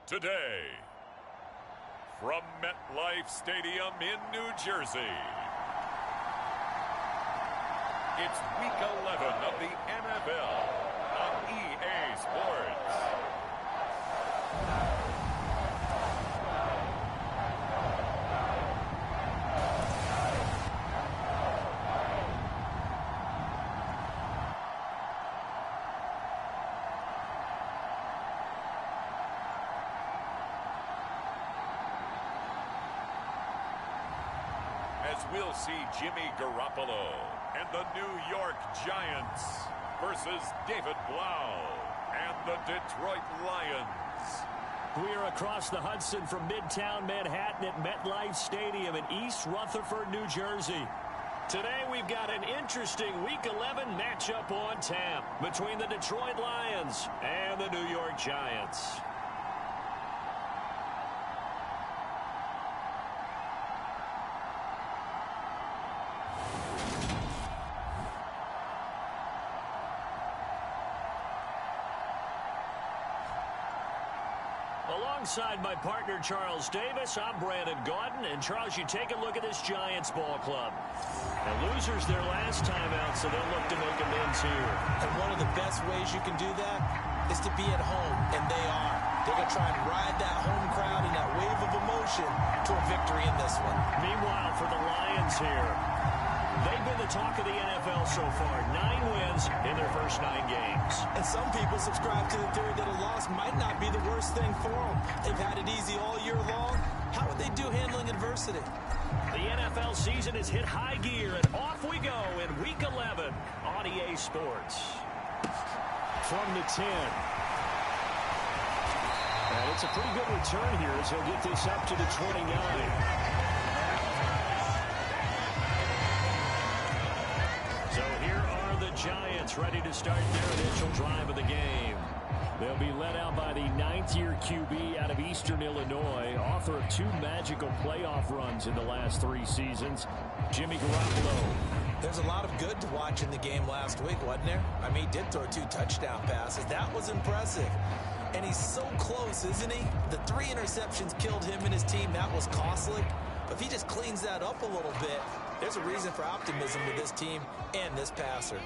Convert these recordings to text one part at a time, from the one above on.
Today, from MetLife Stadium in New Jersey, it's Week 11 of the NFL on EA Sports. As we'll see Jimmy Garoppolo and the New York Giants versus David Blau and the Detroit Lions. We are across the Hudson from Midtown Manhattan at MetLife Stadium in East Rutherford, New Jersey. Today we've got an interesting Week 11 matchup on tap between the Detroit Lions and the New York Giants. Alongside my partner, Charles Davis, I'm Brandon Gaudin. And, Charles, you take a look at this Giants ball club. The losers their last time out, so they'll look to make amends here. And one of the best ways you can do that is to be at home, and they are. They're going to try and ride that home crowd and that wave of emotion to a victory in this one. Meanwhile, for the Lions here, they've been the talk of the NFL so far. 9 wins in their first 9 games. And some people subscribe to the theory that a loss might not be the worst thing for them. They've had it easy all year long. How would they do handling adversity? The NFL season has hit high gear, and off we go in Week 11 on EA Sports. From the 10. And it's a pretty good return here as he'll get this up to the 29. So here are the Giants ready to start their initial drive of the game. They'll be led out by the 9th-year QB out of Eastern Illinois, author of 2 magical playoff runs in the last 3 seasons, Jimmy Garoppolo. There's a lot of good to watch in the game last week, wasn't there? I mean, he did throw 2 touchdown passes. That was impressive. And he's so close, isn't he? The 3 interceptions killed him and his team. That was costly. But if he just cleans that up a little bit, there's a reason for optimism with this team and this passer.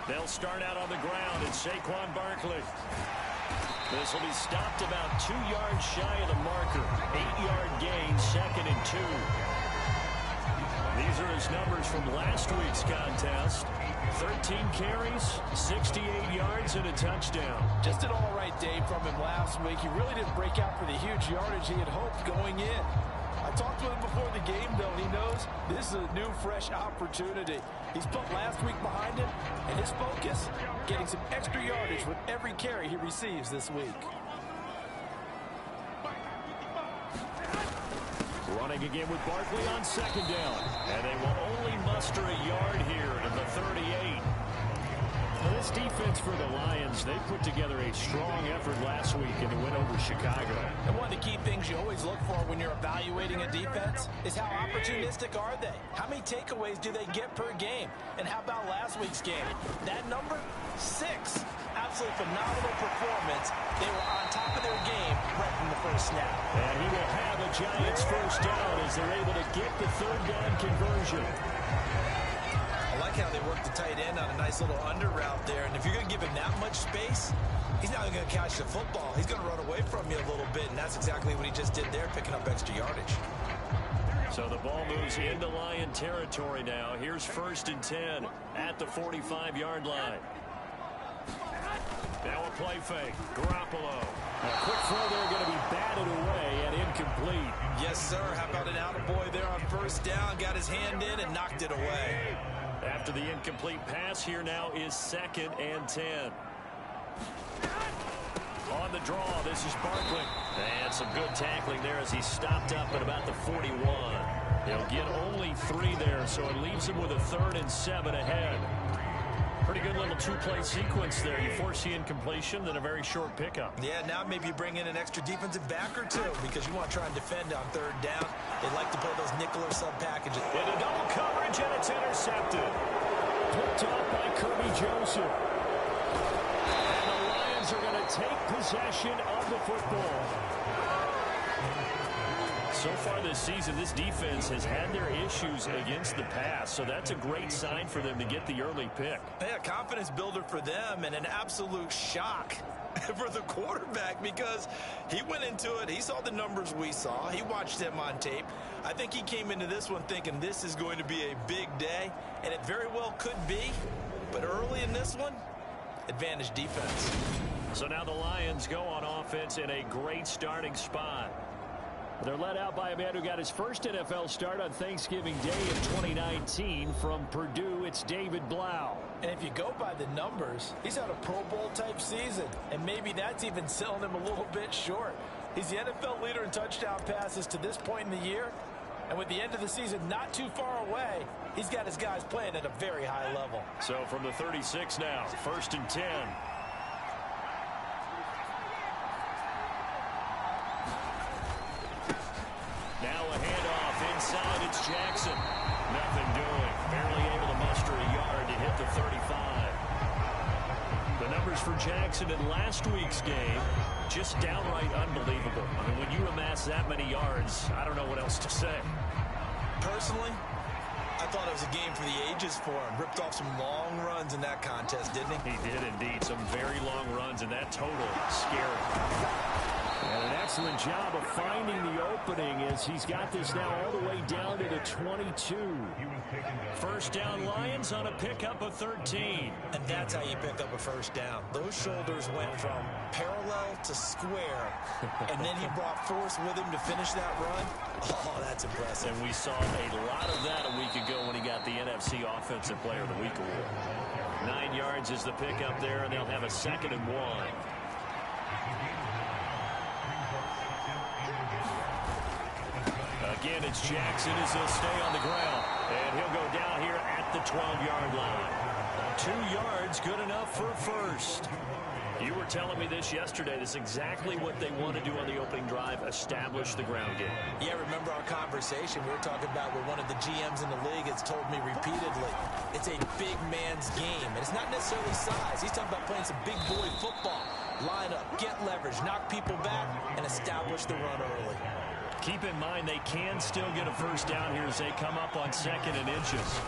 They'll start out on the ground, and Saquon Barkley. This will be stopped about 2 yards shy of the marker. 8-yard gain, 2nd and 2. These are his numbers from last week's contest. 13 carries, 68 yards, and a touchdown. Just an all-right day from him last week. He really didn't break out for the huge yardage he had hoped going in. I talked to him before the game, though. He knows this is a new, fresh opportunity. He's put last week behind him, and his focus, getting some extra yardage with every carry he receives this week. Running again with Barkley on 2nd down. And they will only muster a yard here to the 38. Well, this defense for the Lions, they put together a strong effort last week in the win over Chicago. And one of the key things you always look for when you're evaluating a defense is how opportunistic are they? How many takeaways do they get per game? And how about last week's game? That number? 6. Absolutely phenomenal performance. They were on top of their game right from the first snap. And he will have a Giants first down as they're able to get the 3rd down conversion. I like how they work the tight end on a nice little under route there. And if you're going to give him that much space, he's not going to catch the football. He's going to run away from you a little bit, and that's exactly what he just did there, picking up extra yardage. So the ball moves into Lion territory now. Here's 1st and 10 at the 45-yard line. Now a play fake. Garoppolo. A quick throw there going to be batted away and incomplete. Yes, sir. How about an attaboy there on 1st down? Got his hand in and knocked it away. After the incomplete pass, here now is 2nd and 10. On the draw, this is Barkley. And some good tackling there as he stopped up at about the 41. He'll get only 3 there, so it leaves him with a 3rd and 7 ahead. Pretty good little 2-play sequence there. You force the incompletion, then a very short pickup. Yeah, now maybe you bring in an extra defensive back or 2 because you want to try and defend on 3rd down. They like to play those nickel or sub packages. Into double coverage, and it's intercepted. Picked off by Kirby Joseph. take possession of the football. So far this season, this defense has had their issues against the pass, so that's a great sign for them to get the early pick. Yeah, confidence builder for them and an absolute shock for the quarterback because he went into it. He saw the numbers we saw. He watched them on tape. I think he came into this one thinking this is going to be a big day, and it very well could be. But early in this one, advantage defense. So now the Lions go on offense in a great starting spot. They're led out by a man who got his first NFL start on Thanksgiving Day in 2019 from Purdue. It's David Blau. And if you go by the numbers, he's had a Pro Bowl type season, and maybe that's even selling him a little bit short. He's the NFL leader in touchdown passes to this point in the year, and with the end of the season not too far away, he's got his guys playing at a very high level. So from the 36 now, 1st and 10. Now a handoff inside. It's Jackson. Nothing doing. Barely able to muster a yard to hit the 35. The numbers for Jackson in last week's game, just downright unbelievable. I mean, when you amass that many yards, I don't know what else to say. Personally, I thought it was a game for the ages for him. Ripped off some long runs in that contest, didn't he? He did indeed. Some very long runs, and that total scary. And an excellent job of finding the opening as he's got this now all the way down to the 22. First down Lions on a pickup of 13. And that's how you pick up a first down. Those shoulders went from parallel to square, and then he brought force with him to finish that run. Oh, that's impressive. And we saw a lot of that a week ago when he got the NFC Offensive Player of the Week award. 9 yards is the pickup there, and they'll have a 2nd and 1. Again, it's Jackson as he'll stay on the ground. And he'll go down here at the 12-yard line. 2 yards, good enough for a first. You were telling me this yesterday. This is exactly what they want to do on the opening drive, establish the ground game. Yeah, remember our conversation we were talking about where one of the GMs in the league has told me repeatedly, it's a big man's game. And it's not necessarily size. He's talking about playing some big boy football. Line up, get leverage, knock people back, and establish the run early. Keep in mind they can still get a first down here as they come up on 2nd and inches.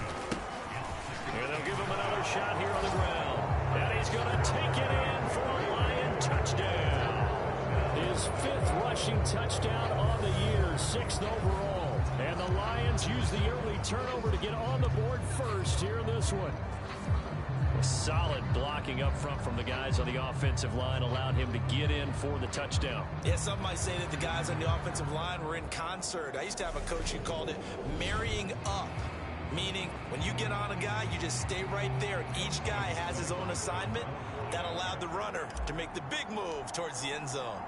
And they'll give him another shot here on the ground. And he's going to take it in for a Lion touchdown. His 5th rushing touchdown on the year, 6th overall. And the Lions use the early turnover to get on the board first here in this one. Solid blocking up front from the guys on the offensive line allowed him to get in for the touchdown. Yeah, some might say that the guys on the offensive line were in concert. I used to have a coach who called it marrying up, meaning when you get on a guy, you just stay right there. Each guy has his own assignment. That allowed the runner to make the big move towards the end zone.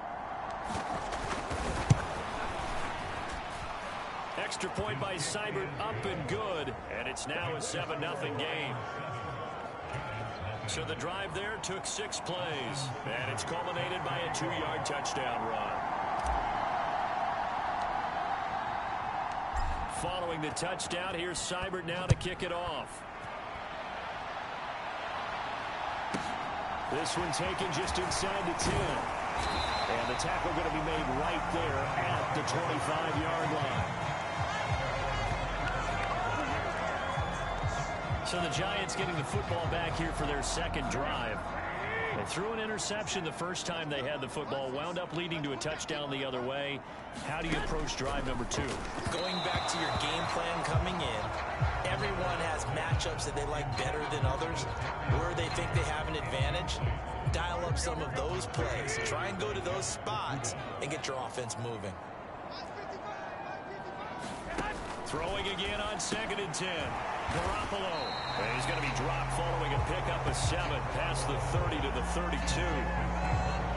Extra point by Seibert, up and good. And it's now a 7-0 game. So the drive there took 6 plays, and it's culminated by a 2-yard touchdown run. Following the touchdown, here's Seibert now to kick it off. This one taken just inside the 10. And the tackle going to be made right there at the 25-yard line. So the Giants getting the football back here for their 2nd drive. They threw an interception the first time they had the football, wound up leading to a touchdown the other way. How do you approach drive number 2? Going back to your game plan coming in, everyone has matchups that they like better than others, where they think they have an advantage. Dial up some of those plays. Try and go to those spots and get your offense moving. Throwing again on 2nd and 10. Garoppolo. And he's going to be dropped following a pickup of 7 past the 30 to the 32.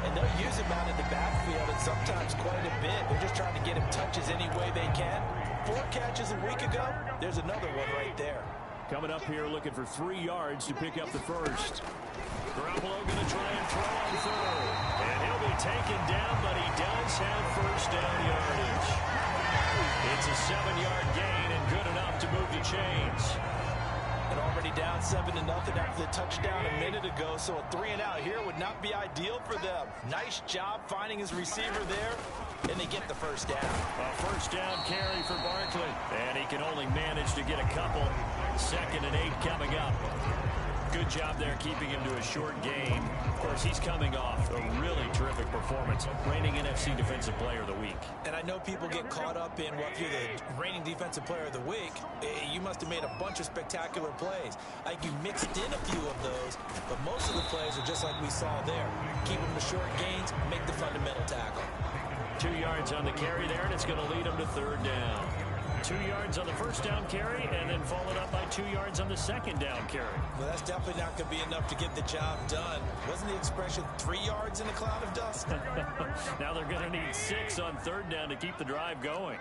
And they'll use him out in the backfield and sometimes quite a bit. They're just trying to get him touches any way they can. 4 catches a week ago. There's another one right there. Coming up here looking for 3 yards to pick up the first. Garoppolo going to try and throw on 3rd. And he'll be taken down, but he does have first down yardage. It's a 7-yard gain and good enough to move the chains. And already down 7-0 after the touchdown a minute ago, so a 3-and-out here would not be ideal for them. Nice job finding his receiver there, and they get the first down. A first down carry for Barkley, and he can only manage to get a couple. 2nd and 8 coming up. Good job there keeping him to a short game. Of course, he's coming off a really terrific performance. Reigning NFC Defensive Player of the Week. And I know people get caught up in, well, if you're the reigning Defensive Player of the Week, you must have made a bunch of spectacular plays. Like you mixed in a few of those, but most of the plays are just like we saw there. Keep them to short gains, make the fundamental tackle. 2 yards on the carry there, and it's going to lead him to 3rd down. 2 yards on the first down carry, and then followed up by 2 yards on the 2nd down carry. Well, that's definitely not going to be enough to get the job done. Wasn't the expression 3 yards in a cloud of dust? Now they're going to need 6 on 3rd down to keep the drive going.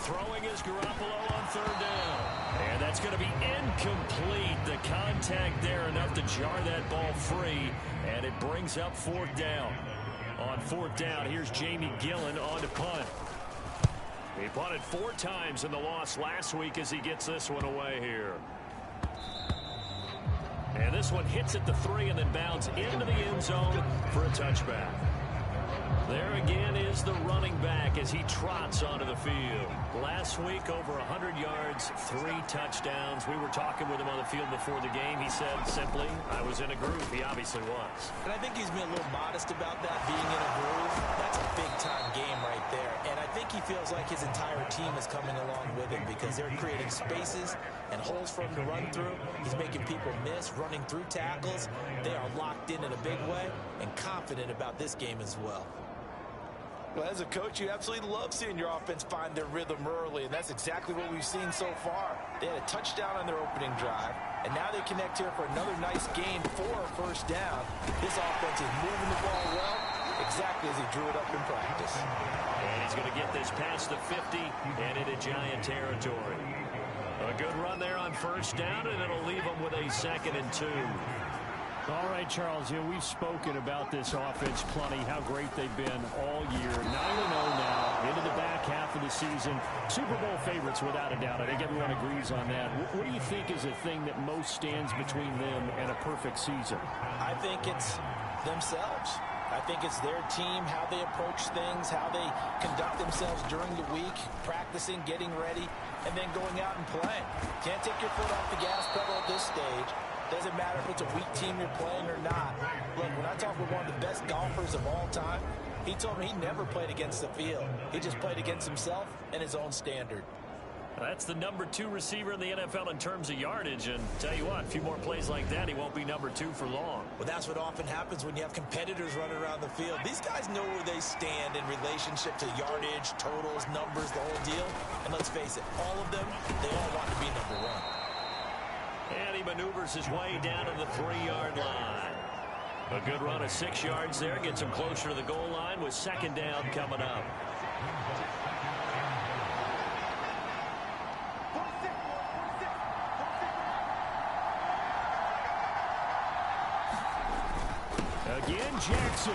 Throwing is Garoppolo on 3rd down. And that's going to be incomplete. The contact there enough to jar that ball free, and it brings up 4th down. On 4th down, here's Jamie Gillen on to punt. He punted 4 times in the loss last week as he gets this one away here. And this one hits at the 3 and then bounds into the end zone for a touchback. There again is the running back as he trots onto the field. Last week, over 100 yards, 3 touchdowns. We were talking with him on the field before the game. He said simply, I was in a groove. He obviously was. And I think he's been a little modest about that, being in a groove. That's a big-time game right there. And I think he feels like his entire team is coming along with him because they're creating spaces and holes for him to run through. He's making people miss, running through tackles. They are locked in a big way and confident about this game as well. Well, as a coach, you absolutely love seeing your offense find their rhythm early, and that's exactly what we've seen so far. They had a touchdown on their opening drive, and now they connect here for another nice gain for a first down. This offense is moving the ball well, exactly as he drew it up in practice. And he's going to get this past the 50 and into Giant territory. A good run there on first down, and it'll leave him with a 2nd and 2. All right, Charles, we've spoken about this offense plenty, how great they've been all year. 9-0 now, into the back half of the season. Super Bowl favorites, without a doubt. I think everyone agrees on that. What do you think is the thing that most stands between them and a perfect season? I think it's themselves. I think it's their team, how they approach things, how they conduct themselves during the week, practicing, getting ready, and then going out and playing. Can't take your foot off the gas pedal at this stage. Doesn't matter if it's a weak team you're playing or not. Look, when I talk with one of the best golfers of all time, he told me he never played against the field. He just played against himself and his own standard. That's the number 2 receiver in the NFL in terms of yardage. And tell you what, a few more plays like that, he won't be number 2 for long. Well, that's what often happens when you have competitors running around the field. These guys know where they stand in relationship to yardage, totals, numbers, the whole deal. And let's face it, all of them, they all want to be number 1. And he maneuvers his way down to the 3-yard line. A good run of 6 yards there. Gets him closer to the goal line with 2nd down coming up. Again, Jackson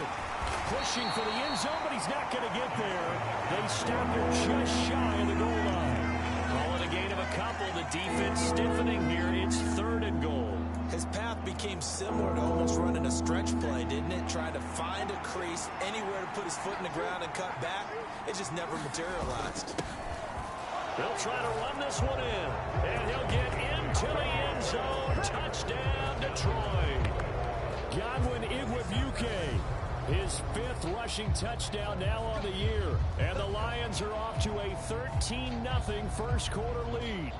pushing for the end zone, but he's not going to get there. They stop him just shy of the goal line. Calling a gain of a couple. The defense stiffening here. It's 3rd and goal. His path became similar to almost running a stretch play, didn't it? Trying to find a crease, anywhere to put his foot in the ground and cut back. It just never materialized. They'll try to run this one in. And he'll get into the end zone. Touchdown, Detroit. Godwin Igwebuike, his 5th rushing touchdown now on the year. And the Lions are off to a 13-0 first quarter lead.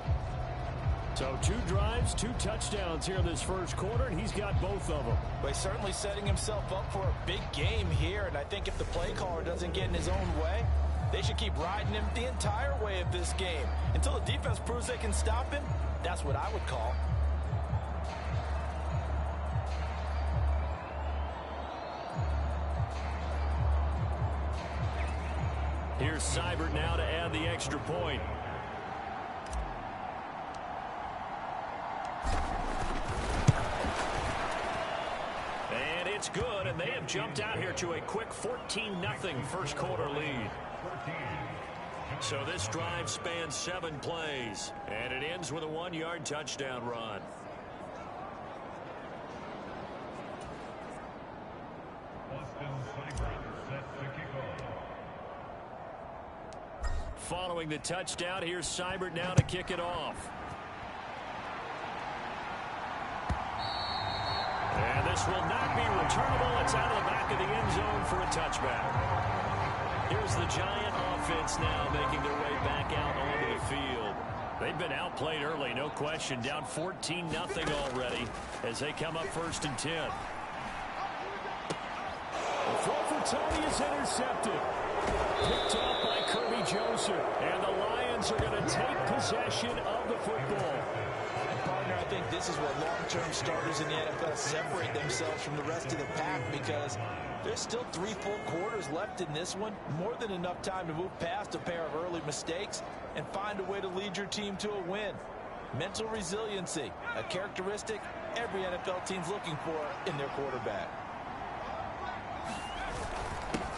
So 2 drives, 2 touchdowns here in this first quarter, and he's got both of them. But he's certainly setting himself up for a big game here, and I think if the play caller doesn't get in his own way, they should keep riding him the entire way of this game. Until the defense proves they can stop him, that's what I would call. Here's Seibert now to add the extra point. And it's good, and they have jumped out here to a quick 14-0 first quarter lead. So this drive spans 7 plays, and it ends with a 1-yard touchdown run. Following the touchdown, here's Seibert now to kick it off. And this will not be returnable. It's out of the back of the end zone for a touchback. Here's the Giant offense now making their way back out onto the field. They've been outplayed early, no question. Down 14-0 already as they come up 1st and 10. The throw for Tony is intercepted. Picked off by Kirby Joseph. And the Lions are going to take possession of the football. Partner, I think this is what long-term starters in the NFL separate themselves from the rest of the pack, because there's still 3 full quarters left in this one. More than enough time to move past a pair of early mistakes and find a way to lead your team to a win. Mental resiliency, a characteristic every NFL team's looking for in their quarterback.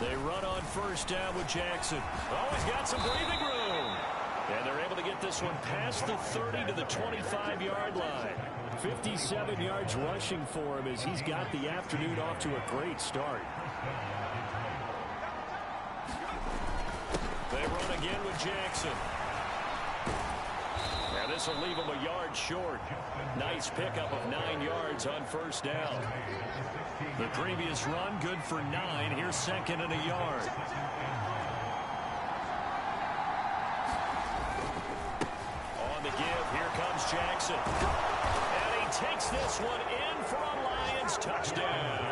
They run on 1st down with Jackson. Oh, he's got some breathing room. And they're able to get this one past the 30 to the 25-yard line. 57 yards rushing for him as he's got the afternoon off to a great start. They run again with Jackson. Now this will leave him a yard short. Nice pickup of 9 yards on 1st down. The previous run good for 9. Here's 2nd and a yard. On the give, here comes Jackson. And he takes this one in for a Lions touchdown.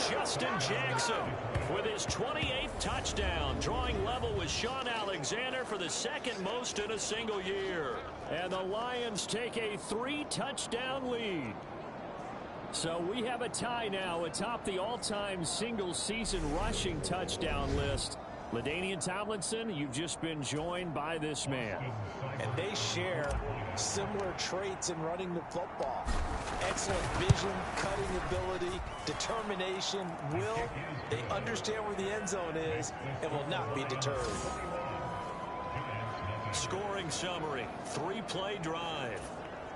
Justin Jackson with his 28th touchdown, drawing level with Sean Alexander for the 2nd most in a single year. And the Lions take a 3-touchdown lead. So we have a tie now atop the all-time single-season rushing touchdown list. LaDainian Tomlinson, you've just been joined by this man. And they share similar traits in running the football. Excellent vision, cutting ability, determination, will. They understand where the end zone is and will not be deterred. Scoring summary, 3-play drive.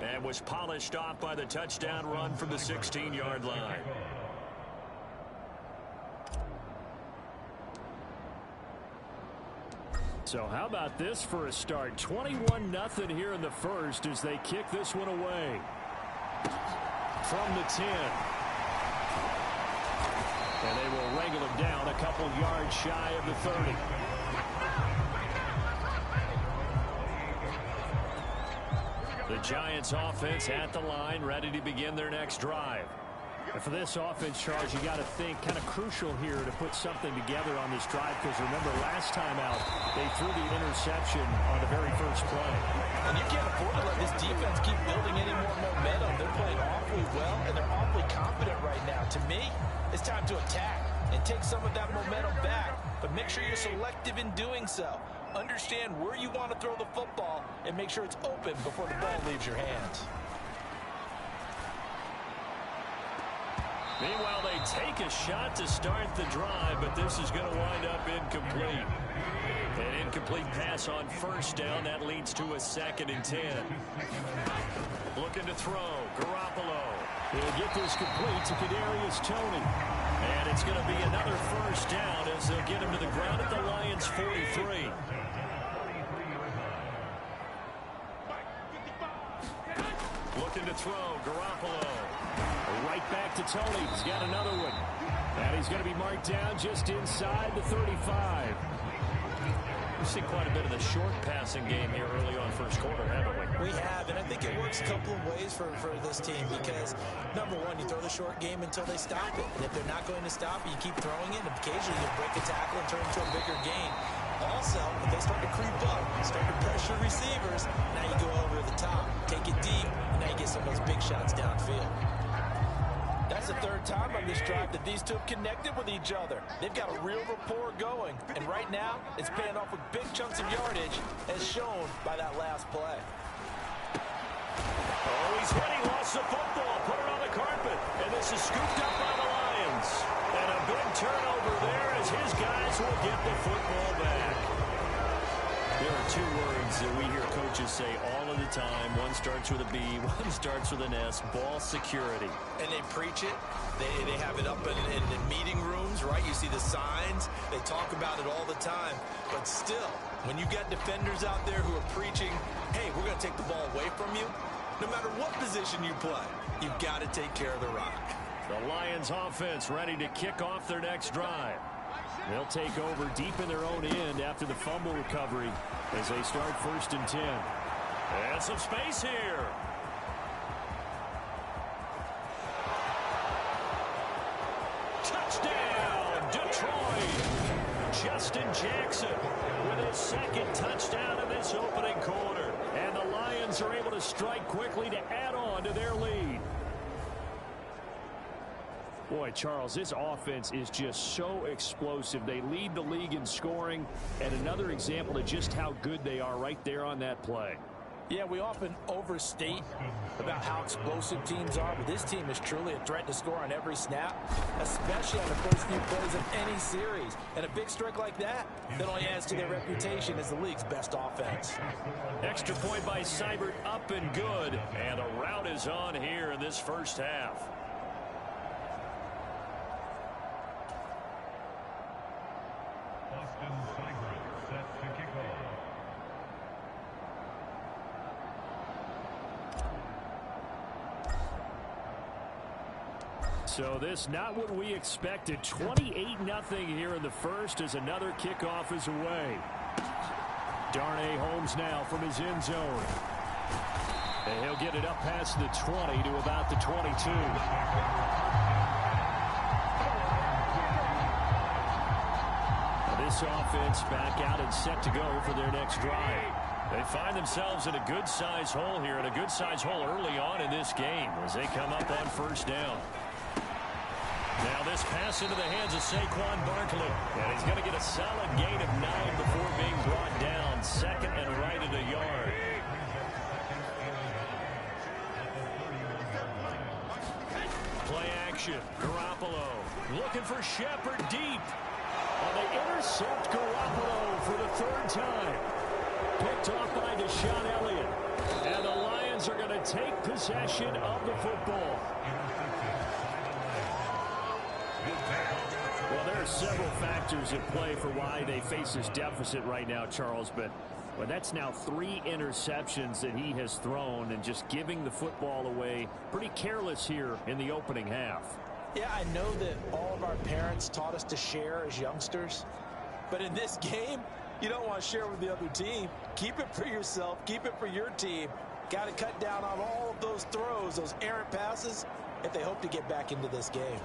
And was polished off by the touchdown run from the 16-yard line. So how about this for a start? 21-0 here in the first as they kick this one away. From the 10. And they will wrangle him down a couple yards shy of the 30. The Giants offense at the line, ready to begin their next drive. And for this offense, Charles, you got to think kind of crucial here to put something together on this drive, because remember last time out they threw the interception on the very first play. And you can't afford to let this defense keep building any more momentum. They're playing awfully well and they're awfully confident right now. To me, it's time to attack and take some of that momentum back, but make sure you're selective in doing so. Understand where you want to throw the football and make sure it's open before the ball leaves your hands. Meanwhile, they take a shot to start the drive, but this is going to wind up incomplete. An incomplete pass on 1st down. That leads to a 2nd and 10. Looking to throw. Garoppolo. He'll get this complete to Kadarius Toney. And it's going to be another 1st down as they'll get him to the ground at the Lions' 43. Looking to throw. Garoppolo. Right back to Toney. He's got another one. And he's going to be marked down just inside the 35. We've seen quite a bit of the short passing game here early on 1st quarter, haven't we? We have, and I think it works a couple of ways for this team, because, number one, you throw the short game until they stop it. And if they're not going to stop it, you keep throwing it, and occasionally you break a tackle and turn it into a bigger gain. Also, if they start to creep up, start to pressure receivers, now you go over the top, take it deep, and now you get some of those big shots downfield. That's the 3rd time on this drive that these two have connected with each other. They've got a real rapport going, and right now it's paying off with big chunks of yardage, as shown by that last play. Oh, he's hit. He lost the football. Put it on the carpet, and this is scooped up by the Lions. And a big turnover there as his guys will get the football back. Two words that we hear coaches say all of the time. One starts with a B, one starts with an S. Ball security. And they preach it. They have it up in meeting rooms, right? You see the signs. They talk about it all the time. But still, when you got defenders out there who are preaching, hey, we're going to take the ball away from you, no matter what position you play, you've got to take care of the rock. The Lions offense ready to kick off their next drive. They'll take over deep in their own end after the fumble recovery as they start 1st and 10. And some space here. Touchdown, Detroit. Justin Jackson with his second touchdown in this opening quarter. And the Lions are able to strike quickly to add on to their lead. Boy, Charles, this offense is just so explosive. They lead the league in scoring, and another example of just how good they are right there on that play. Yeah, we often overstate about how explosive teams are, but this team is truly a threat to score on every snap, especially on the first few plays of any series. And a big strike like that only adds to their reputation as the league's best offense. Extra point by Seibert, up and good, and a rout is on here in this first half. So this not what we expected. 28-0 here in the first as another kickoff is away. Darnay Holmes now from his end zone. And he'll get it up past the 20 to about the 22. This offense back out and set to go for their next drive. They find themselves in a good-sized hole here, and a good-sized hole early on in this game as they come up on 1st down. Now this pass into the hands of Saquon Barkley. And he's going to get a solid gain of 9 before being brought down. 2nd and right at a yard. Play action. Garoppolo looking for Shepard deep. And they intercept Garoppolo for the 3rd time. Picked off by Deshaun Elliott. And the Lions are going to take possession of the football. Well, there are several factors at play for why they face this deficit right now, Charles, but that's now 3 interceptions that he has thrown and just giving the football away. Pretty careless here in the opening half. Yeah, I know that all of our parents taught us to share as youngsters, but in this game, you don't want to share with the other team. Keep it for yourself. Keep it for your team. Got to cut down on all of those throws, those errant passes, if they hope to get back into this game.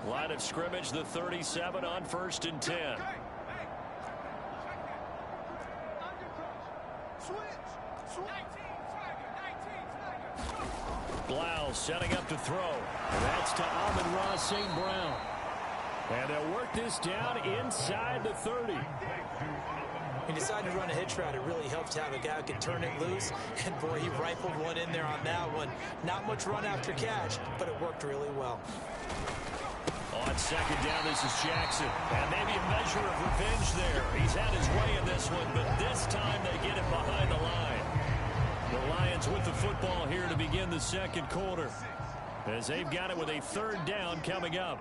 Line of scrimmage, the 37 on 1st and 10. Blau setting up to throw. That's to Amon-Ra St. Brown. And they'll work this down inside the 30. He decided to run a hitch route. It really helps to have a guy who can turn it loose. And, boy, he rifled one in there on that one. Not much run after catch, but it worked really well. On 2nd down, this is Jackson. And maybe a measure of revenge there. He's had his way in this one, but this time they get him behind the line. The Lions with the football here to begin the 2nd quarter, as they've got it with a 3rd down coming up.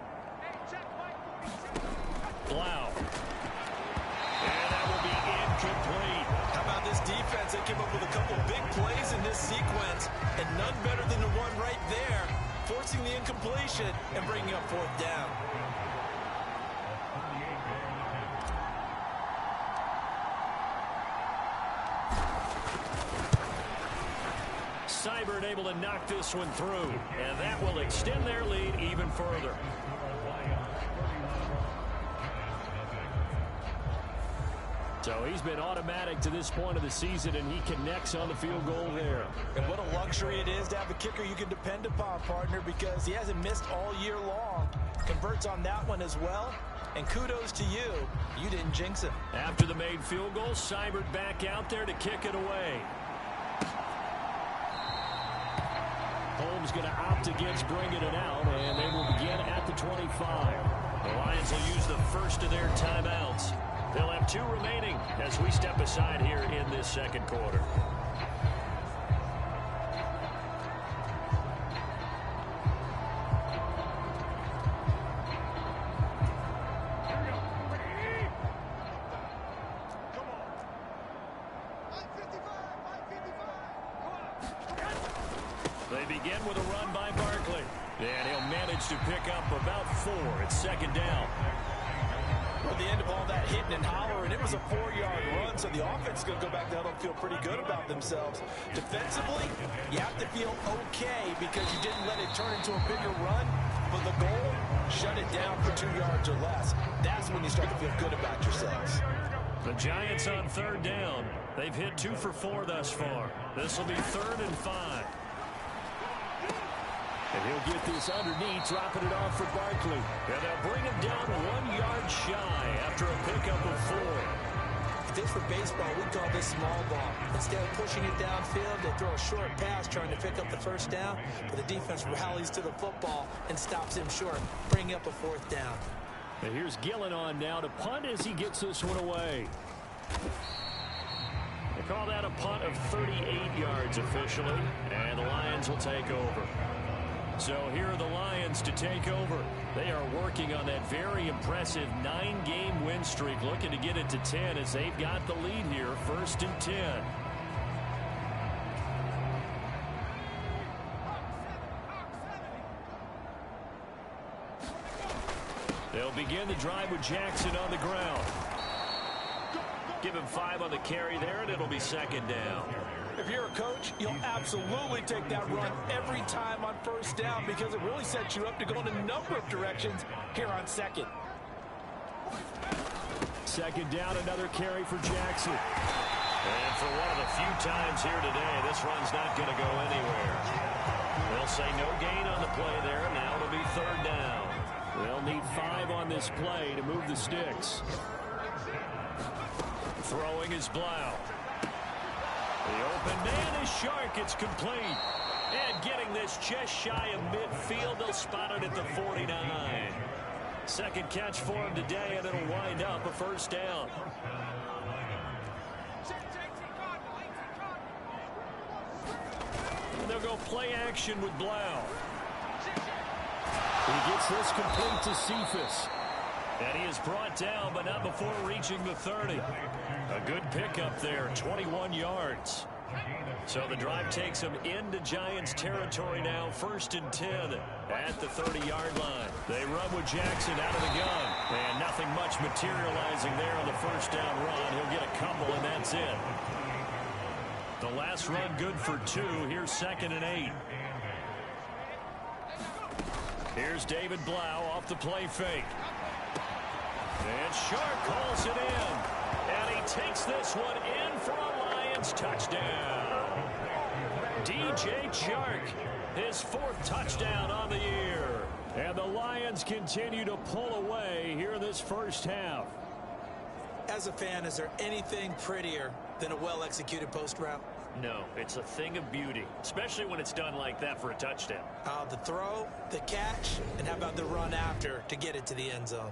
Blau. And that will be incomplete. How about this defense? They came up with a couple big plays in this sequence, and none better than the one right there, forcing the incompletion and bringing up 4th down. Seibert able to knock this one through, and that will extend their lead even further. So he's been automatic to this point of the season, and he connects on the field goal there. And what a luxury it is to have a kicker you can depend upon, partner, because he hasn't missed all year long. Converts on that one as well. And kudos to you. You didn't jinx him. After the made field goal, Seibert back out there to kick it away. Holmes going to opt against bringing it out, and they will begin at the 25. The Lions will use the first of their timeouts. They'll have 2 remaining as we step aside here in this second quarter. They begin with a run by Barkley. And he'll manage to pick up about 4. It's second down. At the end of all that hitting and hollering, it was a 4-yard run, so the offense is going to go back to huddle and feel pretty good about themselves. Defensively, you have to feel okay because you didn't let it turn into a bigger run, but the goal, shut it down for 2 yards or less. That's when you start to feel good about yourselves. The Giants on third down. They've hit 2 for 4 thus far. This will be 3rd and 5. And he'll get this underneath, dropping it off for Barkley. And they'll bring him down 1 yard shy after a pickup of 4. If this were baseball, we'd call this small ball. Instead of pushing it downfield, they throw a short pass trying to pick up the first down, but the defense rallies to the football and stops him short, bringing up a 4th down. And here's Gillen on now to punt as he gets this one away. They call that a punt of 38 yards officially, and the Lions will take over. So here are the Lions to take over. They are working on that very impressive 9-game win streak, looking to get it to 10 as they've got the lead here, 1st and 10. They'll begin the drive with Jackson on the ground. Give him 5 on the carry there, and it'll be second down. If you're a coach, you'll absolutely take that run every time on 1st down because it really sets you up to go in a number of directions here on 2nd. Second down, another carry for Jackson. And for one of the few times here today, this run's not going to go anywhere. They'll say no gain on the play there. Now it'll be 3rd down. They'll need 5 on this play to move the sticks. Throwing is Blau. The open man is Shark. It's complete. And getting this just shy of midfield. They'll spot it at the 49. Second catch for him today, and it'll wind up a 1st down. And they'll go play action with Blau. He gets this complete to Cephas. And he is brought down, but not before reaching the 30. A good pickup there, 21 yards. So the drive takes him into Giants territory now, 1st and 10 at the 30-yard line. They run with Jackson out of the gun. And nothing much materializing there on the 1st down run. He'll get a couple, and that's it. The last run good for 2. Here's 2nd and 8. Here's David Blau off the play fake. And Shark calls it in. And he takes this one in for a Lions touchdown. DJ Chark, his 4th touchdown on the year. And the Lions continue to pull away here in this first half. As a fan, is there anything prettier than a well-executed post route? No, it's a thing of beauty, especially when it's done like that for a touchdown. The throw, the catch, and how about the run after to get it to the end zone?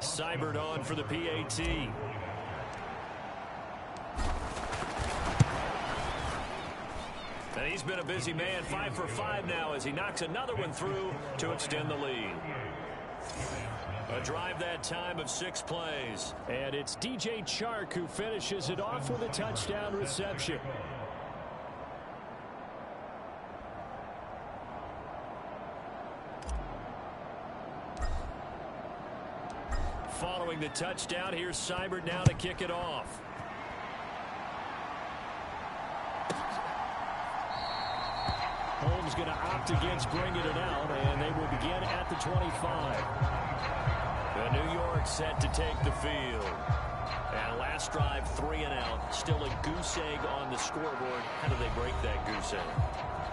Seibert on for the PAT. And he's been a busy man, 5 for 5 now as he knocks another one through to extend the lead. A drive that time of 6 plays. And it's DJ Chark who finishes it off with a touchdown reception. Following the touchdown, here's Seibert now to kick it off. Holmes going to opt against bringing it out, and they will begin at the 25. The New York set to take the field. And last drive, 3 and out. Still a goose egg on the scoreboard. How do they break that goose egg?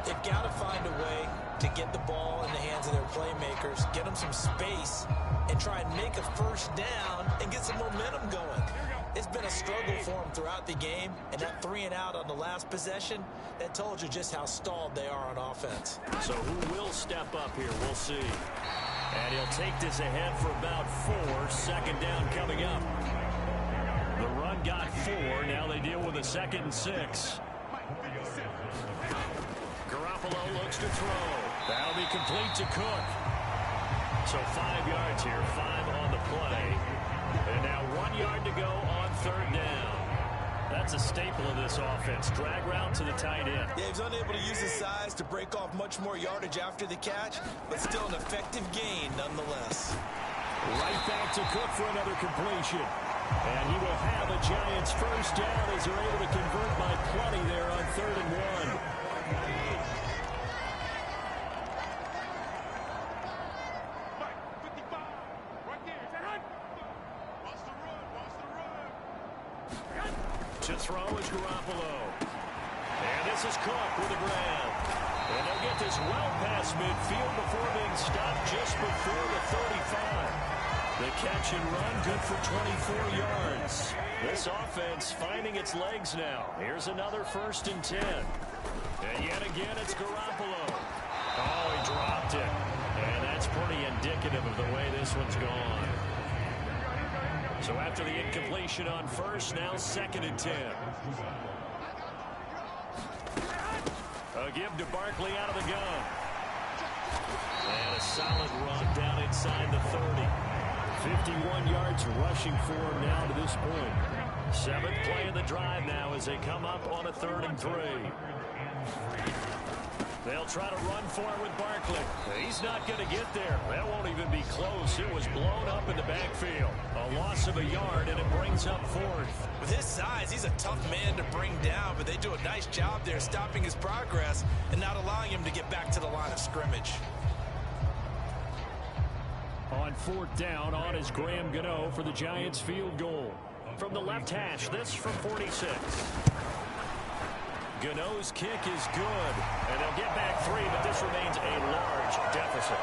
They've got to find a way to get the ball in the hands of their playmakers, get them some space, and try and make a 1st down and get some momentum going. It's been a struggle for them throughout the game, and that 3 and out on the last possession, that told you just how stalled they are on offense. So who will step up here? We'll see. And he'll take this ahead for about 4. Second down coming up. The run got 4. Now they deal with a 2nd and 6. Garoppolo looks to throw. That'll be complete to Cook. So 5 yards here, 5 on the play. And now 1 yard to go on 3rd down. That's a staple of this offense. Drag route to the tight end. Yeah, he's unable to use his size to break off much more yardage after the catch, but still an effective gain nonetheless. Right back to Cook for another completion. And he will have a Giants first down as they're able to convert by plenty there on 3rd and 1. To throw is Garoppolo. And this is Cook with a grab. And they'll get this well past midfield before being stopped just before the 35. The catch and run good for 24 yards. This offense finding its legs now. Here's another 1st and 10. And yet again it's Garoppolo. Oh, he dropped it. And that's pretty indicative of the way this one's gone. So after the incompletion on 1st, now 2nd and 10. A give to Barkley out of the gun. And a solid run down inside the 30. 51 yards rushing for him now to this point. 7th play of the drive now as they come up on a 3rd and 3. They'll try to run for it with Barkley. He's not going to get there. That won't even be close. It was blown up in the backfield. A loss of a yard, and it brings up 4th. With his size, he's a tough man to bring down, but they do a nice job there stopping his progress and not allowing him to get back to the line of scrimmage. On 4th down, on is Graham Gano for the Giants field goal. From the left hash, this from 46. Gano's kick is good, and they'll get back 3, but this remains a large deficit.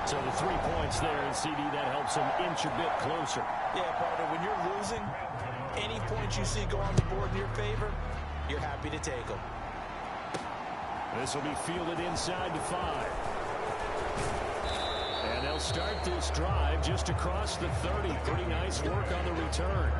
So the 3 points there, and CD, that helps them inch a bit closer. Yeah, partner, when you're losing, any points you see go on the board in your favor, you're happy to take them. This will be fielded inside the 5. And they'll start this drive just across the 30. Pretty nice work on the return.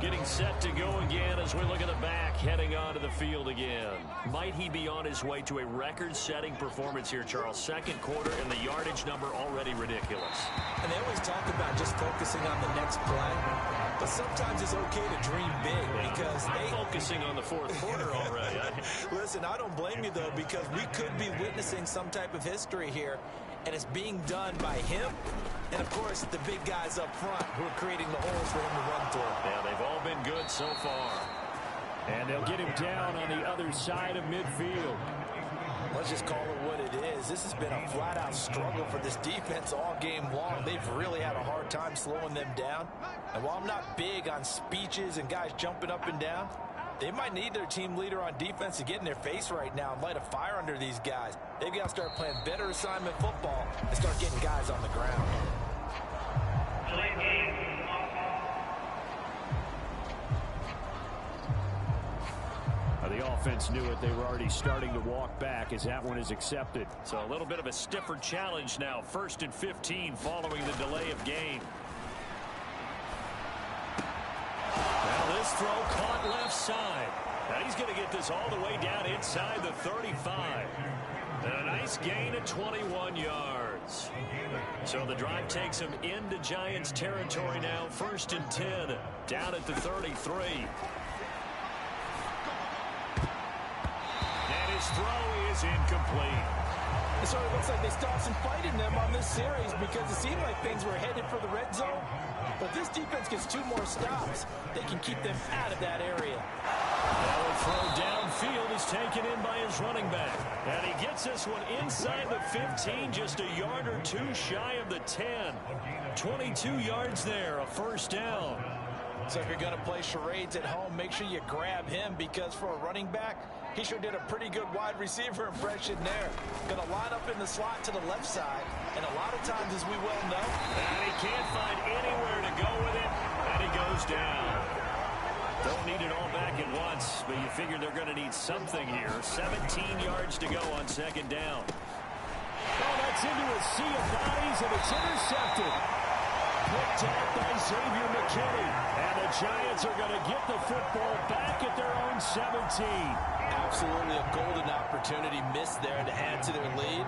Getting set to go again as we look at the back, heading onto the field again. Might he be on his way to a record-setting performance here, Charles? 2nd quarter, and the yardage number already ridiculous. And they always talk about just focusing on the next play. But sometimes it's okay to dream big because I'm focusing on the 4th quarter already. Listen, I don't blame you, though, because we could be witnessing some type of history here, and it's being done by him and, of course, the big guys up front who are creating the holes for him to run through. Yeah, they've all been good so far. And they'll get him down on the other side of midfield. Let's just call it what it is. This has been a flat-out struggle for this defense all game long. They've really had a hard time slowing them down. And while I'm not big on speeches and guys jumping up and down, they might need their team leader on defense to get in their face right now and light a fire under these guys. They've got to start playing better assignment football and start getting guys on the ground. The offense knew it. They were already starting to walk back as that one is accepted. So a little bit of a stiffer challenge now. 1st and 15 following the delay of game. Now this throw caught left side. Now he's going to get this all the way down inside the 35. And a nice gain of 21 yards. So the drive takes him into Giants territory now. 1st and 10 down at the 33. His throw is incomplete. It sort of looks like they stopped some fight in them on this series because it seemed like things were headed for the red zone. But this defense gets 2 more stops. They can keep them out of that area. Now a throw downfield is taken in by his running back. And he gets this one inside the 15, just a yard or 2 shy of the 10. 22 yards there, a 1st down. So if you're going to play charades at home, make sure you grab him because for a running back, he sure did a pretty good wide receiver impression there. Going to line up in the slot to the left side. And a lot of times, as we well know, and he can't find anywhere to go with it. And he goes down. Don't need it all back at once, but you figure they're going to need something here. 17 yards to go on second down. Oh, that's into a sea of bodies, and it's intercepted. Picked out by Xavier McKinney. And the Giants are going to get the football back at their own 17. Absolutely a golden opportunity missed there to add to their lead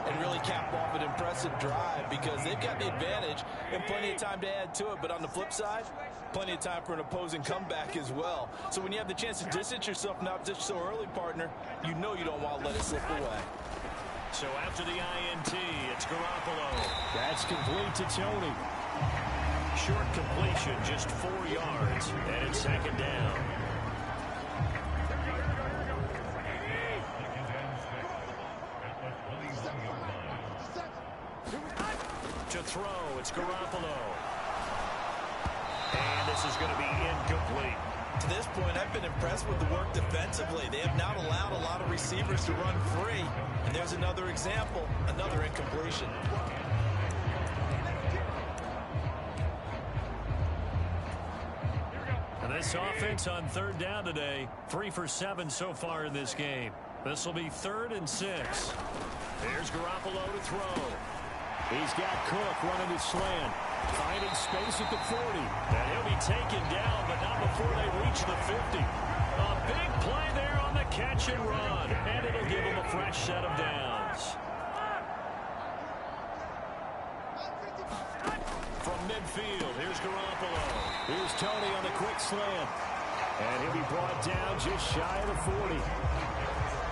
and really cap off an impressive drive because they've got the advantage and plenty of time to add to it. But on the flip side, plenty of time for an opposing comeback as well. So when you have the chance to distance yourself from opposition so early, partner, you know you don't want to let it slip away. So after the INT, it's Garoppolo. That's complete to Tony. Short completion, just 4 yards, and it's second down. To throw, it's Garoppolo. And this is going to be incomplete. To this point, I've been impressed with the work defensively. They have not allowed a lot of receivers to run free. And there's another example, another incompletion. And this offense on third down today, 3 for 7 so far in this game. This will be 3rd and 6. There's Garoppolo to throw. He's got Cook running his slant. Finding space at the 40. And he'll be taken down, but not before they reach the 50. A big play there on the catch and run. And it'll give him a fresh set of downs. From midfield, here's Garoppolo. Here's Tony on the quick slant. And he'll be brought down just shy of the 40.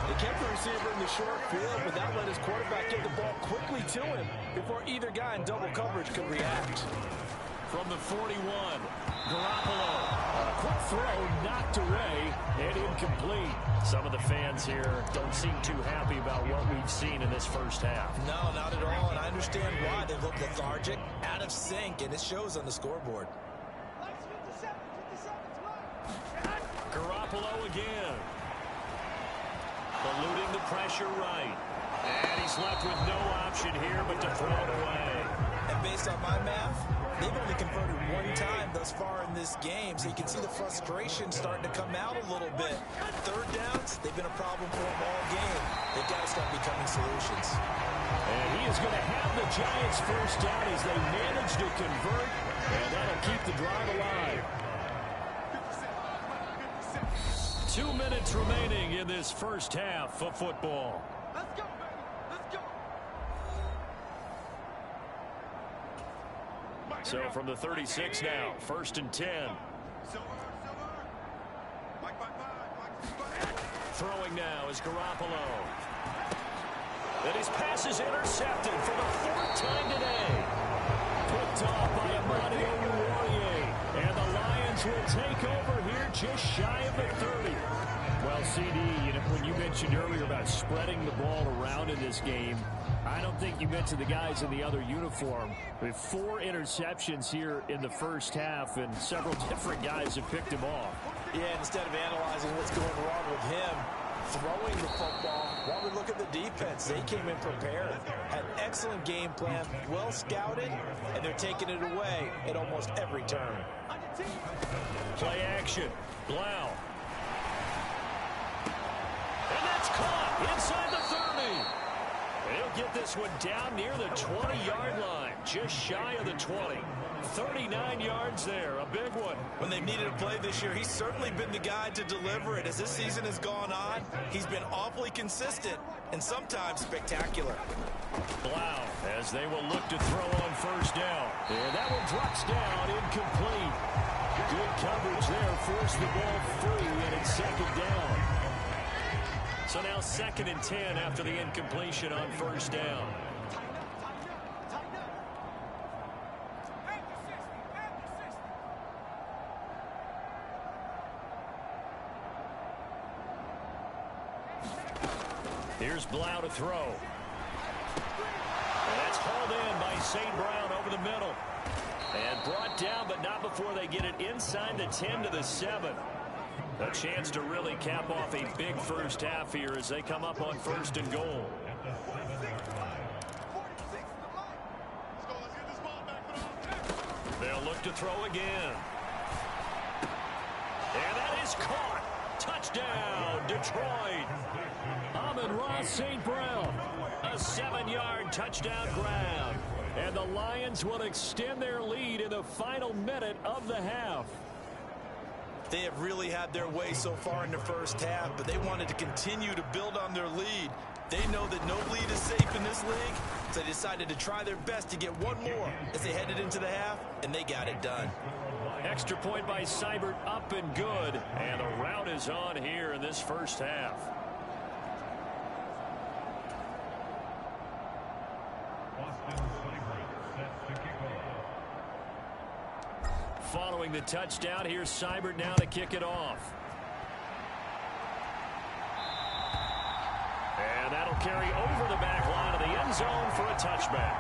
They kept the receiver in the short field, but that let his quarterback get the ball quickly to him before either guy in double coverage could react. From the 41, Garoppolo. A quick throw knocked away and incomplete. Some of the fans here don't seem too happy about what we've seen in this first half. No, not at all, and I understand why. They look lethargic, out of sync, and it shows on the scoreboard. Garoppolo again. Eluding the pressure right. And he's left with no option here but to throw it away. And based on my math, they've only converted 1 time thus far in this game, so you can see the frustration starting to come out a little bit. Third downs, they've been a problem for them all game. They've got to start becoming solutions. And he is going to have the Giants first down as they manage to convert, and that'll keep the drive alive. 2 minutes remaining in this first half of football. Let's go, baby. Let's go. So from the 36 now, 1st and 10. Throwing now is Garoppolo. And his pass is intercepted for the 4th time today. Picked off by Amadi Oruwariye. And the Lions will take over here just shy of the 30. Well, CD, when you mentioned earlier about spreading the ball around in this game, I don't think you mentioned the guys in the other uniform. With 4 interceptions here in the first half, and several different guys have picked him off. Yeah, instead of analyzing what's going wrong with him, throwing the football, while we look at the defense, they came in prepared, had an excellent game plan, well scouted, and they're taking it away at almost every turn. Play action. Blau. And that's caught inside the 30. He'll get this one down near the 20-yard line, just shy of the 20. 39 yards there, a big one. When they've needed a play this year, he's certainly been the guy to deliver it. As this season has gone on, he's been awfully consistent and sometimes spectacular. Blau, as they will look to throw on first down. And that one drops down, incomplete. Good coverage there, forced the ball free, and it's second down. So now 2nd and 10 after the incompletion on first down. Here's Blau to throw. And that's hauled in by St. Brown over the middle. And brought down, but not before they get it inside the 10 to the 7. A chance to really cap off a big first half here as they come up on 1st and goal. They'll look to throw again. And caught. Touchdown, Detroit. Amon-Ra St. Brown. A 7-yard touchdown grab. And the Lions will extend their lead in the final minute of the half. They have really had their way so far in the first half, but they wanted to continue to build on their lead. They know that no lead is safe in this league, so they decided to try their best to get one more as they headed into the half, and they got it done. Extra point by Seibert, up and good. And the rout is on here in this first half. Following the touchdown, here's Seibert now to kick it off. And that'll carry over the back line of the end zone for a touchback.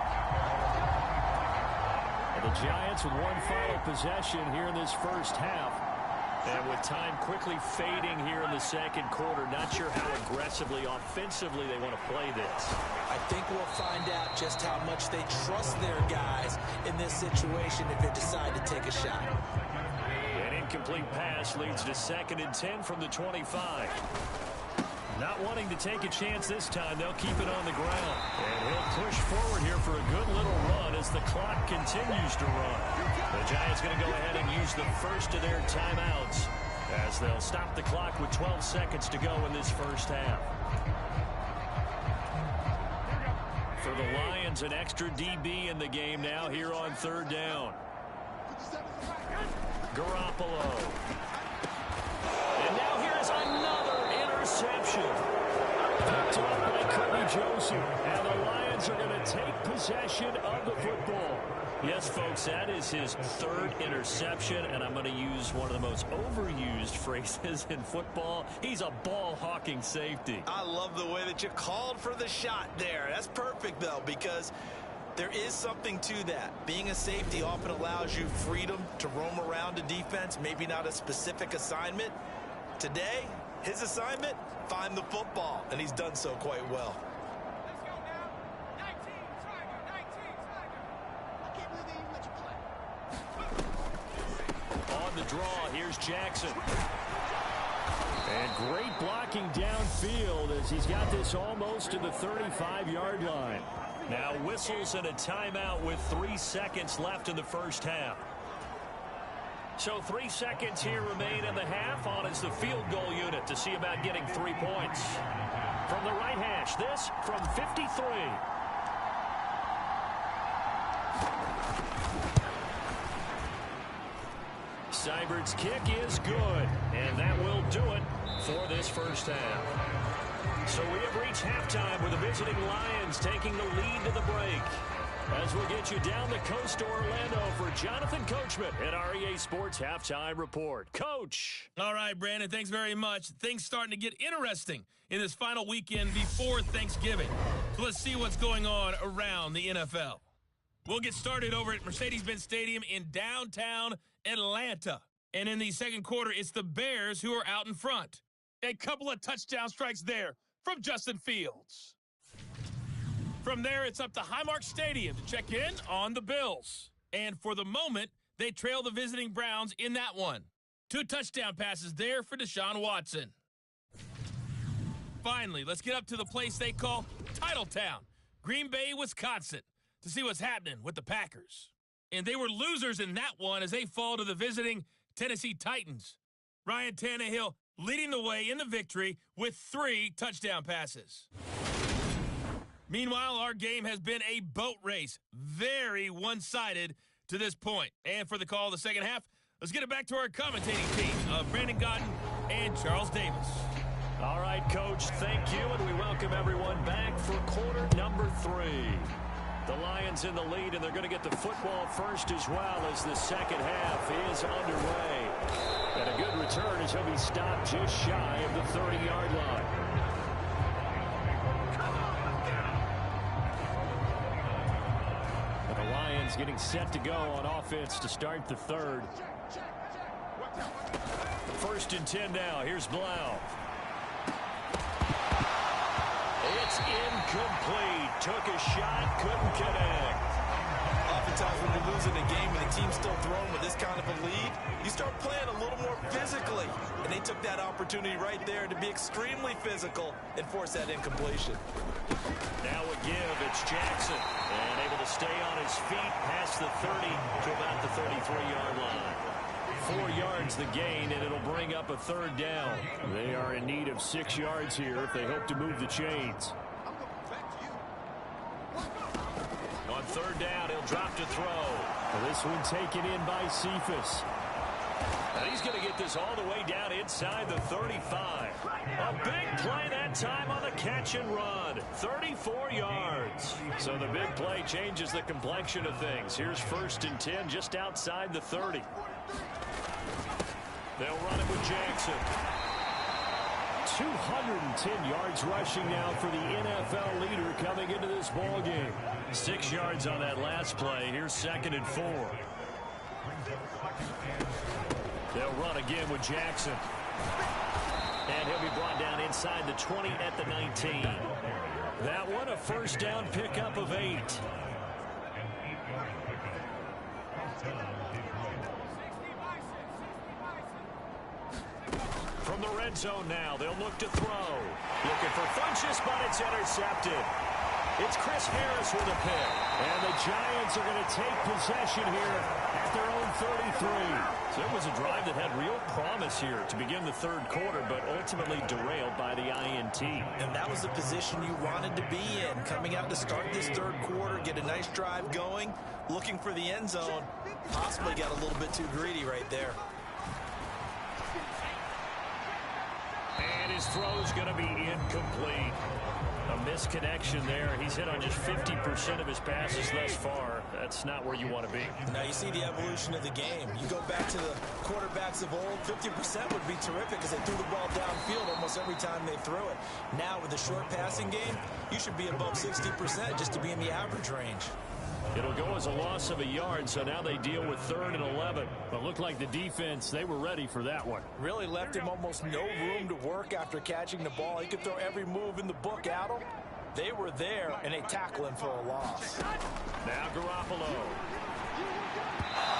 And the Giants with one final possession here in this first half. And with time quickly fading here in the second quarter, not sure how aggressively, offensively they want to play this. I think we'll find out just how much they trust their guys in this situation if they decide to take a shot. An incomplete pass leads to 2nd and 10 from the 25. Not wanting to take a chance this time, they'll keep it on the ground. And he'll push forward here for a good little run as the clock continues to run. The Giants going to go ahead and use the first of their timeouts as they'll stop the clock with 12 seconds to go in this first half. For the Lions, an extra DB in the game now here on 3rd down. Garoppolo. And now here's another interception. Picked up by Kirby Joseph. And the Lions are going to take possession of the football. Yes, folks, that is his 3rd interception, and I'm going to use one of the most overused phrases in football. He's a ball-hawking safety. I love the way that you called for the shot there. That's perfect, though, because there is something to that. Being a safety often allows you freedom to roam around a defense, maybe not a specific assignment. Today, his assignment, find the football, and he's done so quite well. On the draw, here's Jackson. And great blocking downfield as he's got this almost to the 35-yard line. Now whistles and a timeout with 3 seconds left in the first half. So 3 seconds here remain in the half. On is the field goal unit to see about getting 3 points. From the right hash, this from 53. Seibert's kick is good, and that will do it for this first half. So we have reached halftime with the visiting Lions taking the lead to the break. As we'll get you down the coast to Orlando for Jonathan Coachman at our EA Sports Halftime Report. Coach. All right, Brandon, thanks very much. Things starting to get interesting in this final weekend before Thanksgiving. So let's see what's going on around the NFL. We'll get started over at Mercedes-Benz Stadium in downtown Atlanta. And in the second quarter, it's the Bears who are out in front. A couple of touchdown strikes there from Justin Fields. From there, it's up to Highmark Stadium to check in on the Bills. And for the moment, they trail the visiting Browns in that one. 2 touchdown passes there for Deshaun Watson. Finally, let's get up to the place they call Titletown, Green Bay, Wisconsin, to see what's happening with the Packers. And they were losers in that one as they fall to the visiting Tennessee Titans. Ryan Tannehill leading the way in the victory with 3 touchdown passes. Meanwhile, our game has been a boat race. Very one-sided to this point. And for the call of the second half, let's get it back to our commentating team of Brandon Godden and Charles Davis. All right, Coach, thank you, and we welcome everyone back for quarter number 3. The Lions in the lead, and they're going to get the football first as well as the second half is underway. And a good return as he'll be stopped just shy of the 30-yard line. And the Lions getting set to go on offense to start the third. 1st and 10 now. Here's Blau. It's incomplete. Took a shot, couldn't connect. sometimes when you're losing a game and the team's still throwing with this kind of a lead, you start playing a little more physically. And they took that opportunity right there to be extremely physical and force that incompletion. Now a give. It's Jackson. And able to stay on his feet past the 30 to about the 33-yard line. 4 yards the gain, and it'll bring up a third down. They are in need of 6 yards here if they hope to move the chains. On third down, he'll drop to throw. Well, this one taken in by Cephas. And he's going to get this all the way down inside the 35. A big play that time on the catch and run. 34 yards. So the big play changes the complexion of things. Here's 1st and 10 just outside the 30. They'll run it with Jackson. 210 yards rushing now for the NFL leader coming into this ball game. 6 yards on that last play. Here's 2nd and 4. They'll run again with Jackson. And he'll be brought down inside the 20 at the 19. That one a first down pickup of 8. From the red zone now, they'll look to throw. Looking for Funchess, but it's intercepted. It's Chris Harris with a pick. And the Giants are going to take possession here at their own 33. So it was a drive that had real promise here to begin the third quarter, but ultimately derailed by the INT. And that was the position you wanted to be in. Coming out to start this third quarter, get a nice drive going, looking for the end zone. Possibly got a little bit too greedy right there. And his throw's going to be incomplete. A misconnection there. He's hit on just 50% of his passes thus far. That's not where you want to be. Now you see the evolution of the game. You go back to the quarterbacks of old, 50% would be terrific because they threw the ball downfield almost every time they threw it. Now with the short passing game, you should be above 60% just to be in the average range. It'll go as a loss of a yard, so now they deal with 3rd and 11. But looked like the defense, they were ready for that one. Really left him almost no room to work after catching the ball. He could throw every move in the book at him. They were there, and they tackle him for a loss. Now Garoppolo.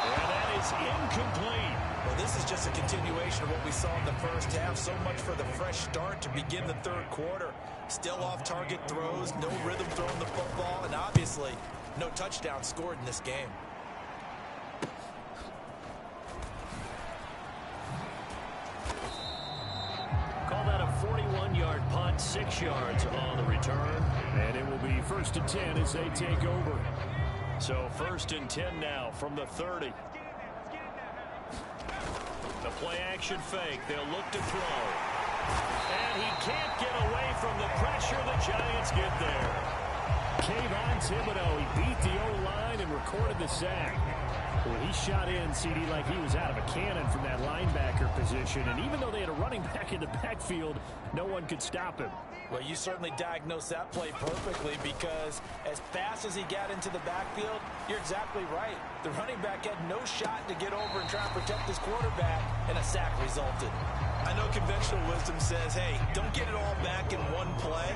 And that is incomplete. Well, this is just a continuation of what we saw in the first half. So much for the fresh start to begin the third quarter. Still off-target throws, no rhythm throwing the football, and obviously no touchdown scored in this game. Call that a 41-yard punt, 6 yards on the return. And it will be 1st and 10 as they take over. So 1st and 10 now from the 30. The play-action fake. They'll look to throw. And he can't get away from the pressure. The Giants get there. Kayvon Thibodeau, he beat the O-line and recorded the sack. Well, he shot in, CD, like he was out of a cannon from that linebacker position. And even though they had a running back in the backfield, no one could stop him. Well, you certainly diagnosed that play perfectly because as fast as he got into the backfield, you're exactly right. The running back had no shot to get over and try and protect his quarterback, and a sack resulted. I know conventional wisdom says, hey, don't get it all back in one play.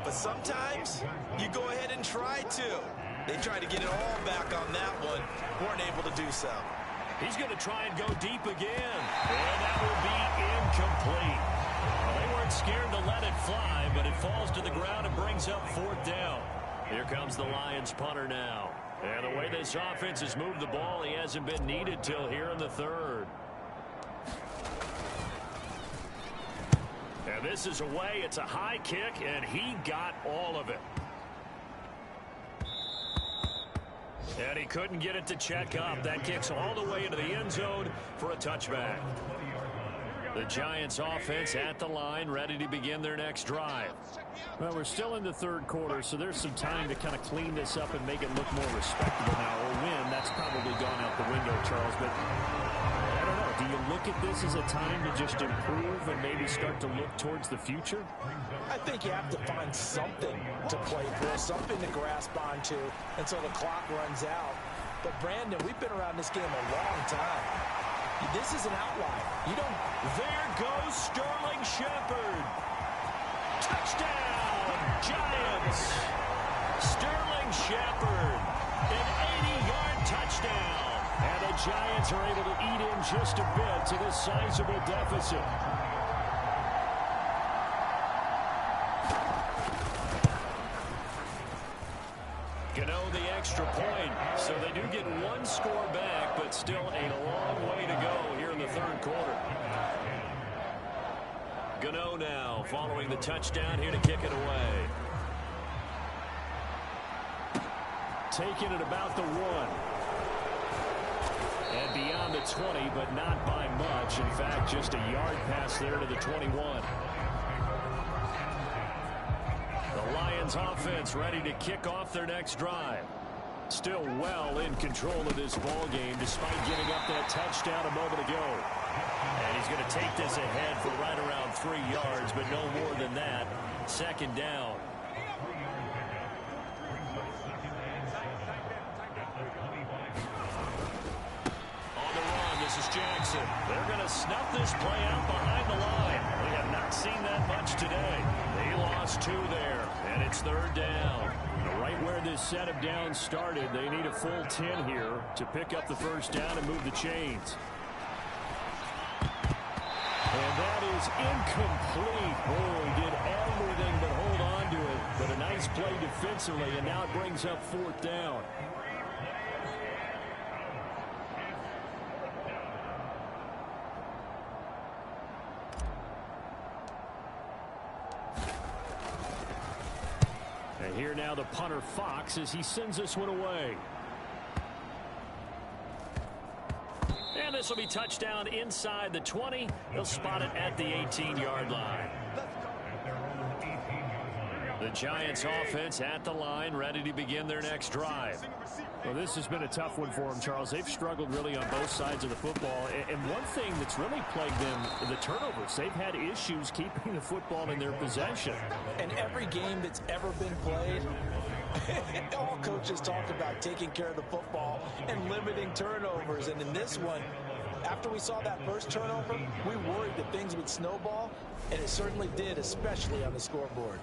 But sometimes you go ahead and try to. They tried to get it all back on that one. Weren't able to do so. He's going to try and go deep again. And that will be incomplete. Well, they weren't scared to let it fly, but it falls to the ground and brings up 4th down. Here comes the Lions punter now. And the way this offense has moved the ball, he hasn't been needed till here in the 3rd. And this is away. It's a high kick, and he got all of it. And he couldn't get it to check up. That kicks all the way into the end zone for a touchback. The Giants offense at the line, ready to begin their next drive. Well, we're still in the third quarter, so there's some time to kind of clean this up and make it look more respectable now. Or win, that's probably gone out the window, Charles. But I don't know. Do you look at this as a time to just improve and maybe start to look towards the future? I think you have to find something to play for, something to grasp onto until the clock runs out. But, Brandon, we've been around this game a long time. This is an outlier. You don't... There goes Sterling Shepard. Touchdown, Giants. Sterling Shepard An 80-yard touchdown. And the Giants are able to eat in just a bit to this sizable deficit. Gano the extra point, so they do get one score back, but still a long way to go here in the third quarter. Gano now following the touchdown here to kick it away. Taking it about the 1. And beyond the 20, but not by much. In fact, just a yard pass there to the 21. The Lions offense ready to kick off their next drive. Still well in control of this ball game despite giving up that touchdown a moment ago. And he's going to take this ahead for right around 3 yards, but no more than that. Second down. On the run, this is Jackson. They're going to snuff this play out behind the line. We have not seen that much today. They lost 2 there, and it's third down. Right where this set of downs started, they need a full 10 here to pick up the first down and move the chains. And that is incomplete. Oh, he did everything but hold on to it. But a nice play defensively, and now it brings up fourth down. And here now the punter Fox as he sends this one away. And this will be touchdown inside the 20. They'll spot it at the 18-yard line. The Giants offense at the line, ready to begin their next drive. Well, this has been a tough one for them, Charles. They've struggled really on both sides of the football. And one thing that's really plagued them, the turnovers. They've had issues keeping the football in their possession. And every game that's ever been played, all coaches talk about taking care of the football and limiting turnovers. And in this one, after we saw that first turnover, we worried that things would snowball, and it certainly did, especially on the scoreboard.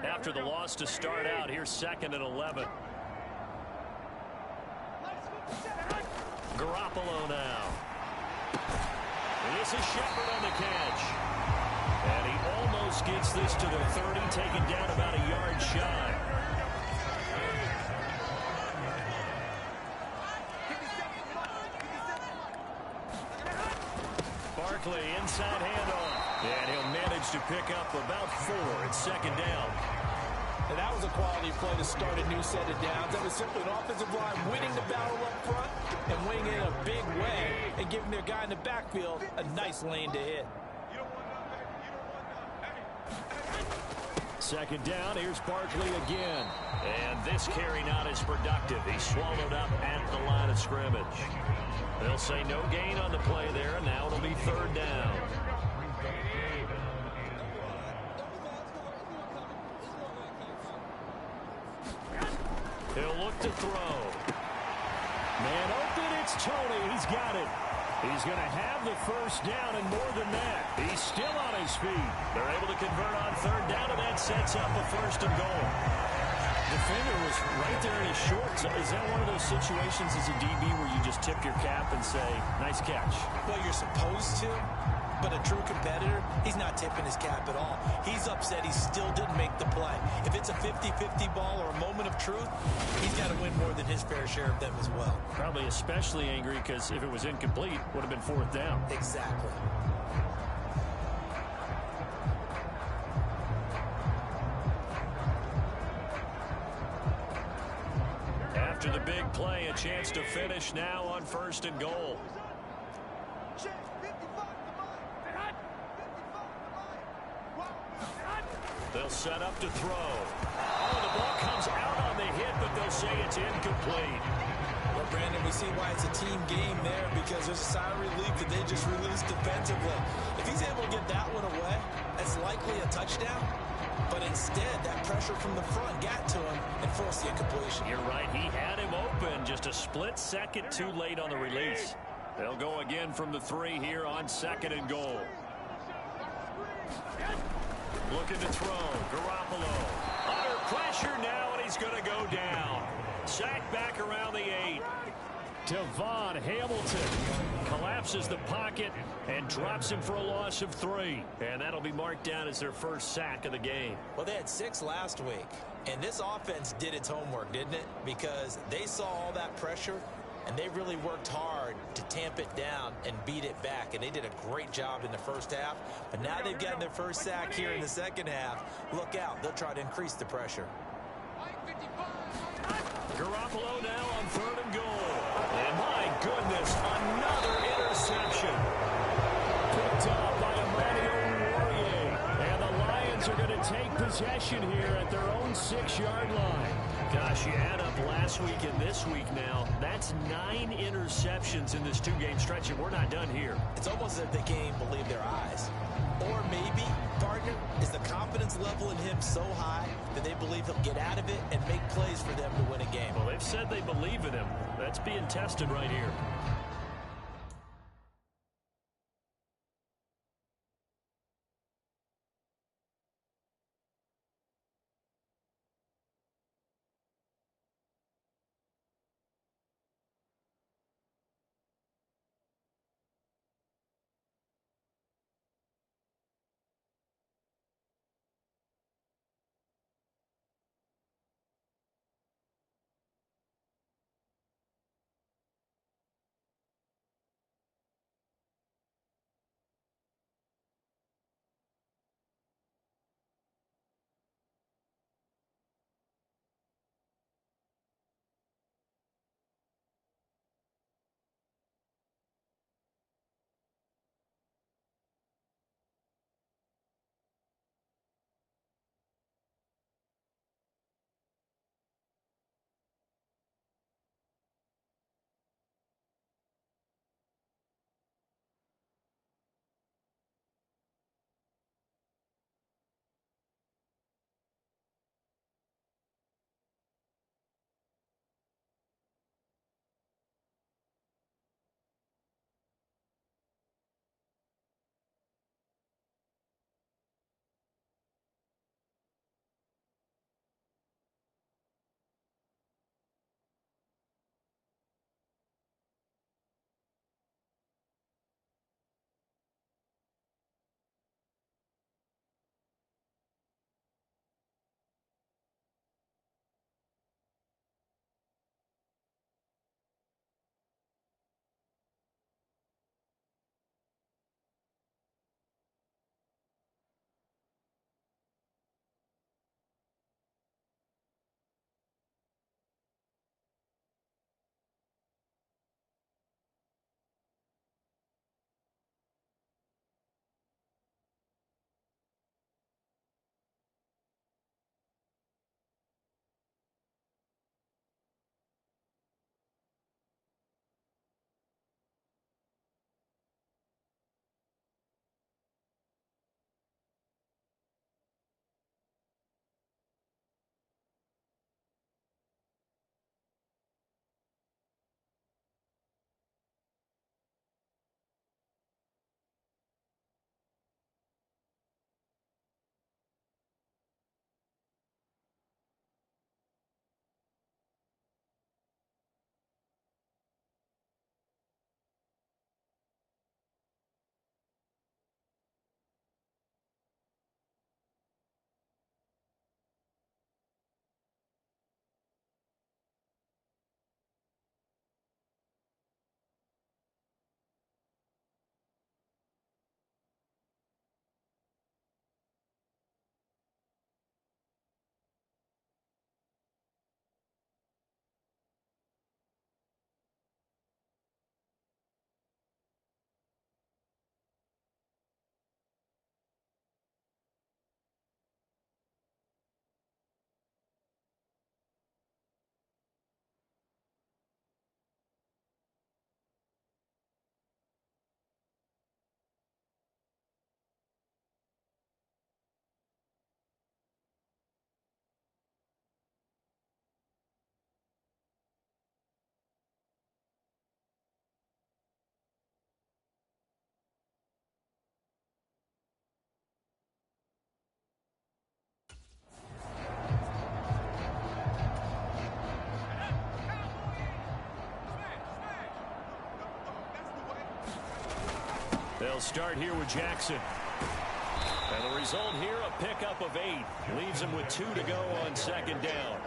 After the loss to start out, here's 2nd and 11. Garoppolo now. And this is Shepard on the catch. And he almost gets this to the 30, taken down about a yard shy. Barkley inside handoff. And he'll manage to pick up about 4 at 2nd down. And that was a quality play to start a new set of downs. That was simply an offensive line winning the battle up front and winning it in a big way and giving their guy in the backfield a nice lane to hit. 2nd down, here's Barkley again. And this carry not as productive. He's swallowed up at the line of scrimmage. They'll say no gain on the play there, and now it'll be 3rd down. He'll look to throw. Man open, it's Tony. He's got it. He's going to have the first down, and more than that, he's still on his feet. They're able to convert on 3rd down, and that sets up a 1st and goal. Defender was right there in his shorts. Is that one of those situations as a DB where you just tip your cap and say, nice catch? Well, you're supposed to, but a true competitor, he's not tipping his cap at all. He's upset he still didn't make the play. If it's a 50-50 ball or a moment of truth, he's got to win more than his fair share of them as well. Probably especially angry because if it was incomplete, it would have been 4th down. Exactly. After the big play, a chance to finish now on 1st and goal. They'll set up to throw. Oh, the ball comes out on the hit, but they'll say it's incomplete. Well, Brandon, we see why it's a team game there because there's a sigh of relief that they just released defensively. If he's able to get that one away, that's likely a touchdown. But instead, that pressure from the front got to him and forced the incompletion. You're right. He had him open. Just a split second too late on the release. They'll go again from the 3 here on 2nd and goal. Looking to throw. Garoppolo. Under pressure now, and he's going to go down. Sacked back around the 8. Devon Hamilton collapses the pocket and drops him for a loss of 3. And that'll be marked down as their first sack of the game. Well, they had 6 last week, and this offense did its homework, didn't it? Because they saw all that pressure, and they really worked hard to tamp it down and beat it back. And they did a great job in the first half. But now they've gotten their first sack here in the second half. Look out. They'll try to increase the pressure. Garoppolo now on 3rd and goal. And my goodness, another interception. Picked up by Emmanuel Warrior. And the Lions are going to take possession here at their own 6-yard line. Gosh, you add up last week and this week now. That's 9 interceptions in this 2-game stretch, and we're not done here. It's almost as if they can't even believe their eyes. Or maybe, partner, is the confidence level in him so high that they believe he'll get out of it and make plays for them to win a game. Well, they've said they believe in him. That's being tested right here. They'll start here with Jackson. And the result here, a pickup of 8. Leaves him with 2 to go on second down.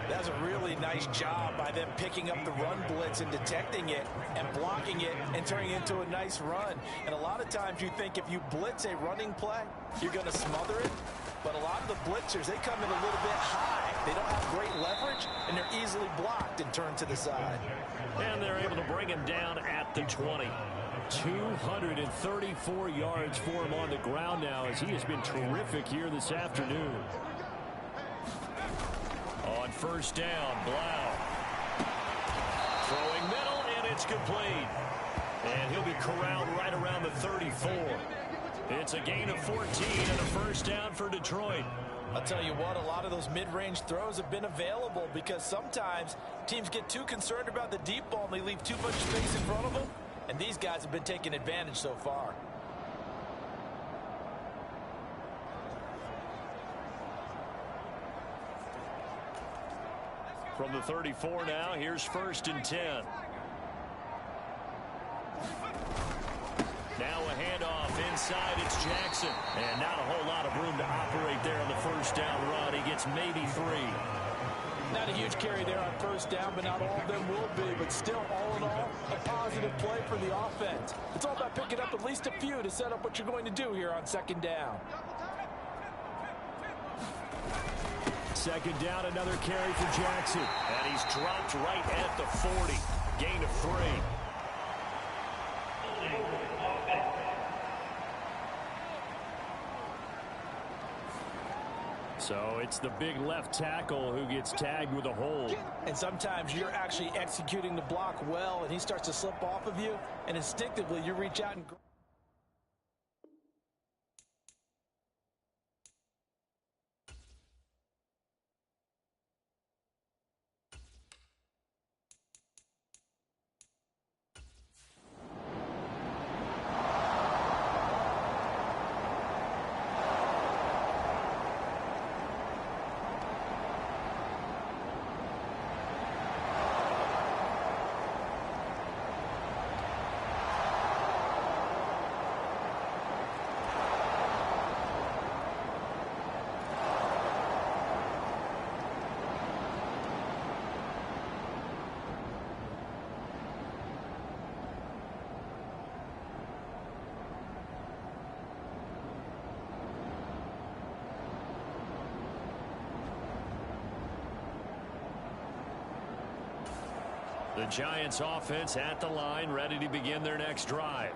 That's a really nice job by them picking up the run blitz and detecting it and blocking it and turning it into a nice run. And a lot of times you think if you blitz a running play, you're going to smother it. But a lot of the blitzers, they come in a little bit high. They don't have great leverage, and they're easily blocked and turned to the side. And they're able to bring him down at the 20. 234 yards for him on the ground now, as he has been terrific here this afternoon. On first down, Blau. Throwing middle, and it's complete. And he'll be corralled right around the 34. It's a gain of 14 and a first down for Detroit. I'll tell you what, a lot of those mid-range throws have been available because sometimes teams get too concerned about the deep ball and they leave too much space in front of them. And these guys have been taking advantage so far. From the 34 now, here's 1st and 10. Now a handoff inside, it's Jackson. And not a whole lot of room to operate there on the first down run. He gets maybe 3. Not a huge carry there on first down, but not all of them will be. But still, all in all, a positive play for the offense. It's all about picking up at least a few to set up what you're going to do here on second down. Second down, another carry for Jackson. And he's dropped right at the 40. Gain of 3. So it's the big left tackle who gets tagged with a hold. And sometimes you're actually executing the block well, and he starts to slip off of you, and instinctively you reach out and... The Giants offense at the line, ready to begin their next drive.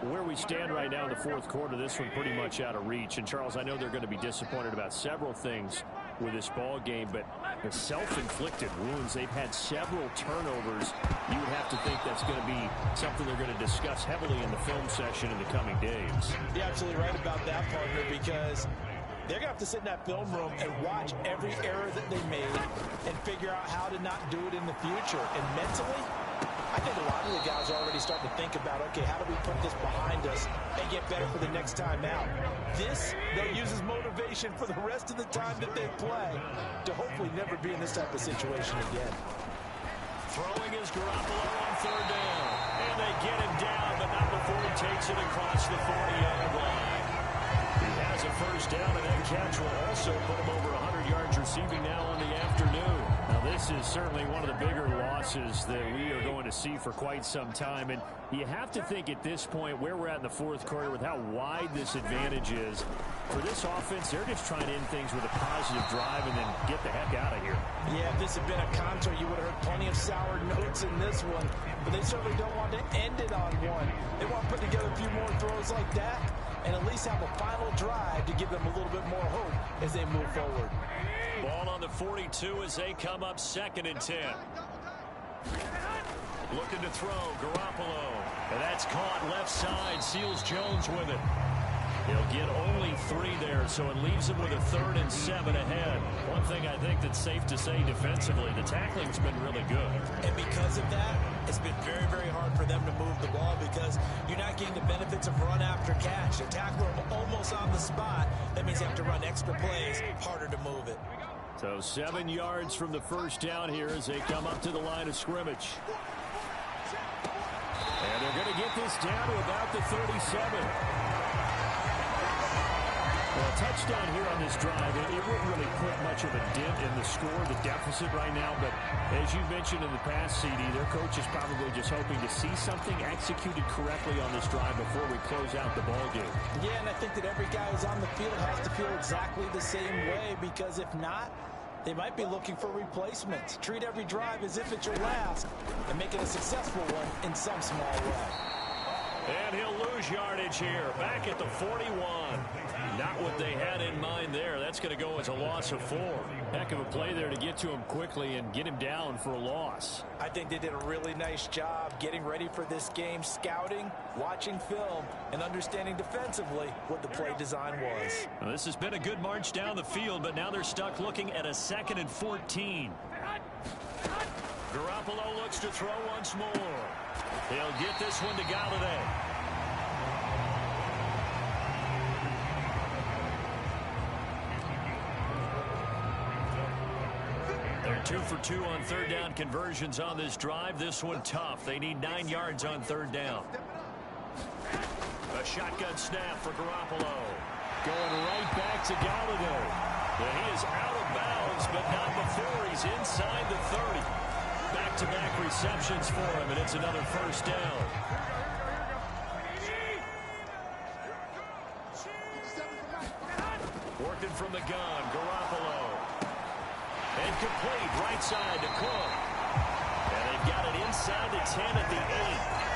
Where we stand right now in the fourth quarter, this one pretty much out of reach. And, Charles, I know they're going to be disappointed about several things with this ball game, but the self-inflicted wounds, they've had several turnovers. You would have to think that's going to be something they're going to discuss heavily in the film session in the coming days. You're absolutely right about that, partner, because they're going to have to sit in that film room and watch every error that they made and figure out how to not do it in the future. And mentally, I think a lot of the guys are already starting to think about, okay, how do we put this behind us and get better for the next time out? This, they'll use as motivation for the rest of the time that they play to hopefully never be in this type of situation again. Throwing is Garoppolo on third down. And they get him down, but not before he takes it across the 40-yard line. He has a first down, and that catch will also put him over 100 yards receiving now on the afternoon. Now, this is certainly one of the bigger losses that we are going to see for quite some time. And you have to think at this point where we're at in the fourth quarter with how wide this advantage is. For this offense, they're just trying to end things with a positive drive and then get the heck out of here. Yeah, if this had been a concert, you would have heard plenty of sour notes in this one. But they certainly don't want to end it on one. They want to put together a few more throws like that and at least have a final drive to give them a little bit more hope as they move forward. Ball on the 42 as they come up 2nd and 10. Looking to throw, Garoppolo. And that's caught left side, Seals Jones with it. He'll get only 3 there, so it leaves him with a 3rd and 7 ahead. One thing I think that's safe to say defensively, the tackling's been really good. And because of that, it's been very, very hard for them to move the ball because you're not getting the benefits of run after catch. They tackle them almost on the spot. That means they have to run extra plays, harder to move it. So 7 yards from the first down here as they come up to the line of scrimmage. And they're going to get this down to about the 37. Well, a touchdown here on this drive, it wouldn't really put much of a dent in the score, the deficit right now. But as you mentioned in the past, CD, their coach is probably just hoping to see something executed correctly on this drive before we close out the ballgame. Yeah, and I think that every guy who's on the field has to feel exactly the same way, because if not, they might be looking for replacements. Treat every drive as if it's your last and make it a successful one in some small way. And he'll lose yardage here, back at the 41. Not what they had in mind there. That's going to go as a loss of 4. Heck of a play there to get to him quickly and get him down for a loss. I think they did a really nice job getting ready for this game, scouting, watching film, and understanding defensively what the play design was. Well, this has been a good march down the field, but now they're stuck looking at a 2nd and 14. Garoppolo looks to throw once more. He'll get this one to Galladay. They're 2 for 2 on 3rd down conversions on this drive. This one tough. They need 9 yards on 3rd down. A shotgun snap for Garoppolo. Going right back to Galladay. And he is out of bounds, but not before he's inside the 30. Back-to-back receptions for him, and it's another 1st down. Working from the gun, Garoppolo. And complete, right side to Cook. And they've got it inside the 10 at the 8.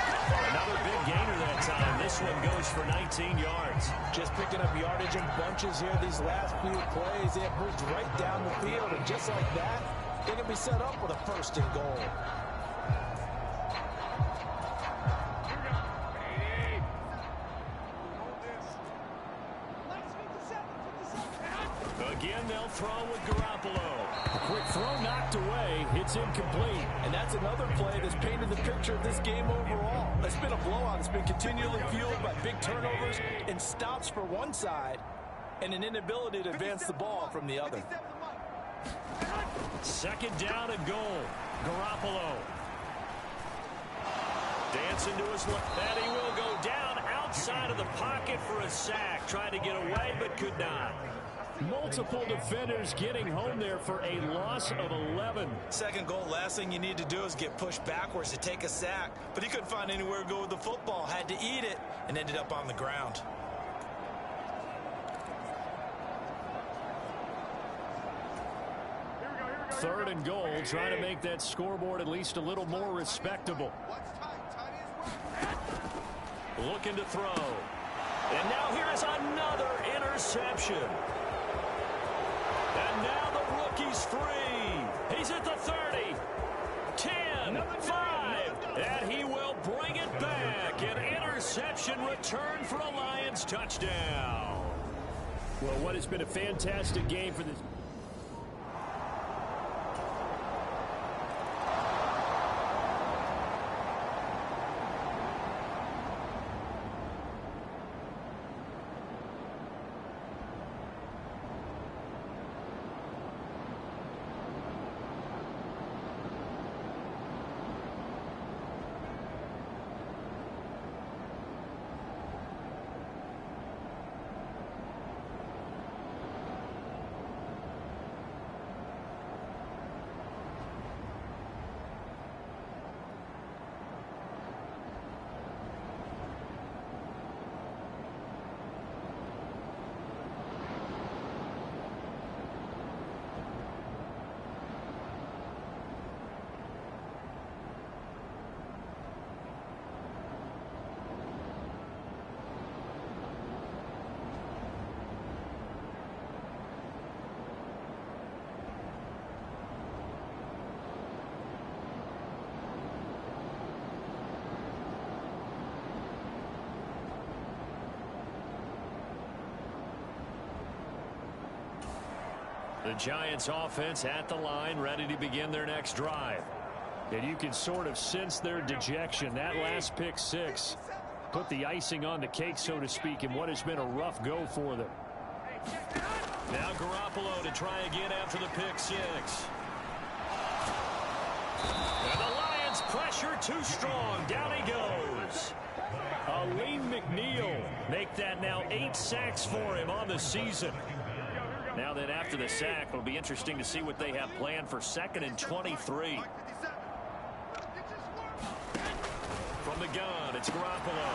Another big gainer that time. This one goes for 19 yards. Just picking up yardage in bunches here these last few plays. They have moved right down the field, and just like that, they can be set up with a 1st and goal. Again, they'll throw with Garoppolo. A quick throw knocked away. It's incomplete. And that's another play that's painted the picture of this game overall. It's been a blowout. It's been continually fueled by big turnovers and stops for one side and an inability to advance the ball from the other. 2nd down and goal. Garoppolo. Dancing to his left. And he will go down outside of the pocket for a sack. Trying to get away, but could not. Multiple defenders getting home there for a loss of 11. 2nd goal, last thing you need to do is get pushed backwards to take a sack. But he couldn't find anywhere to go with the football. Had to eat it and ended up on the ground. Third and goal, trying to make that scoreboard at least a little more respectable. Looking to throw. And now here is another interception. And now the rookie's free. He's at the 30, 10, 5, and he will bring it back. An interception return for a Lions touchdown. Well, what has been a fantastic game for this. The Giants offense at the line, ready to begin their next drive. And you can sort of sense their dejection. That last pick 6 put the icing on the cake, so to speak, in what has been a rough go for them. Now Garoppolo to try again after the pick 6. And the Lions Pressure too strong. Down he goes. Aleem McNeil. Make that now 8 sacks for him on the season. Now then, after the sack, it'll be interesting to see what they have planned for 2nd and 23. From the gun, it's Garoppolo.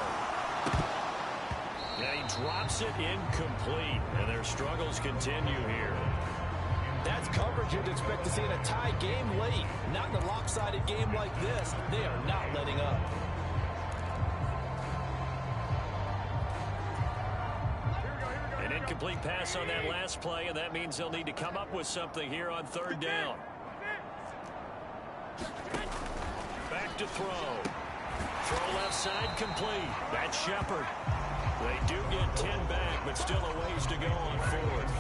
Yeah, he drops it incomplete, and their struggles continue here. That's coverage you'd expect to see in a tie game late. Not in a lopsided game like this. They are not letting up. An incomplete pass on that last play, and that means they'll need to come up with something here on 3rd down. Back to throw. Throw left side complete. That's Shepard. They do get 10 back, but still a ways to go on 4th.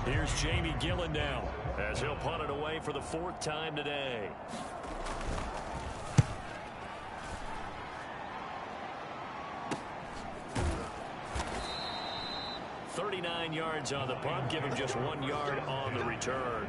Here's Jamie Gillen now, as he'll punt it away for the 4th time today. .39 yards on the punt, give him just 1 yard on the return.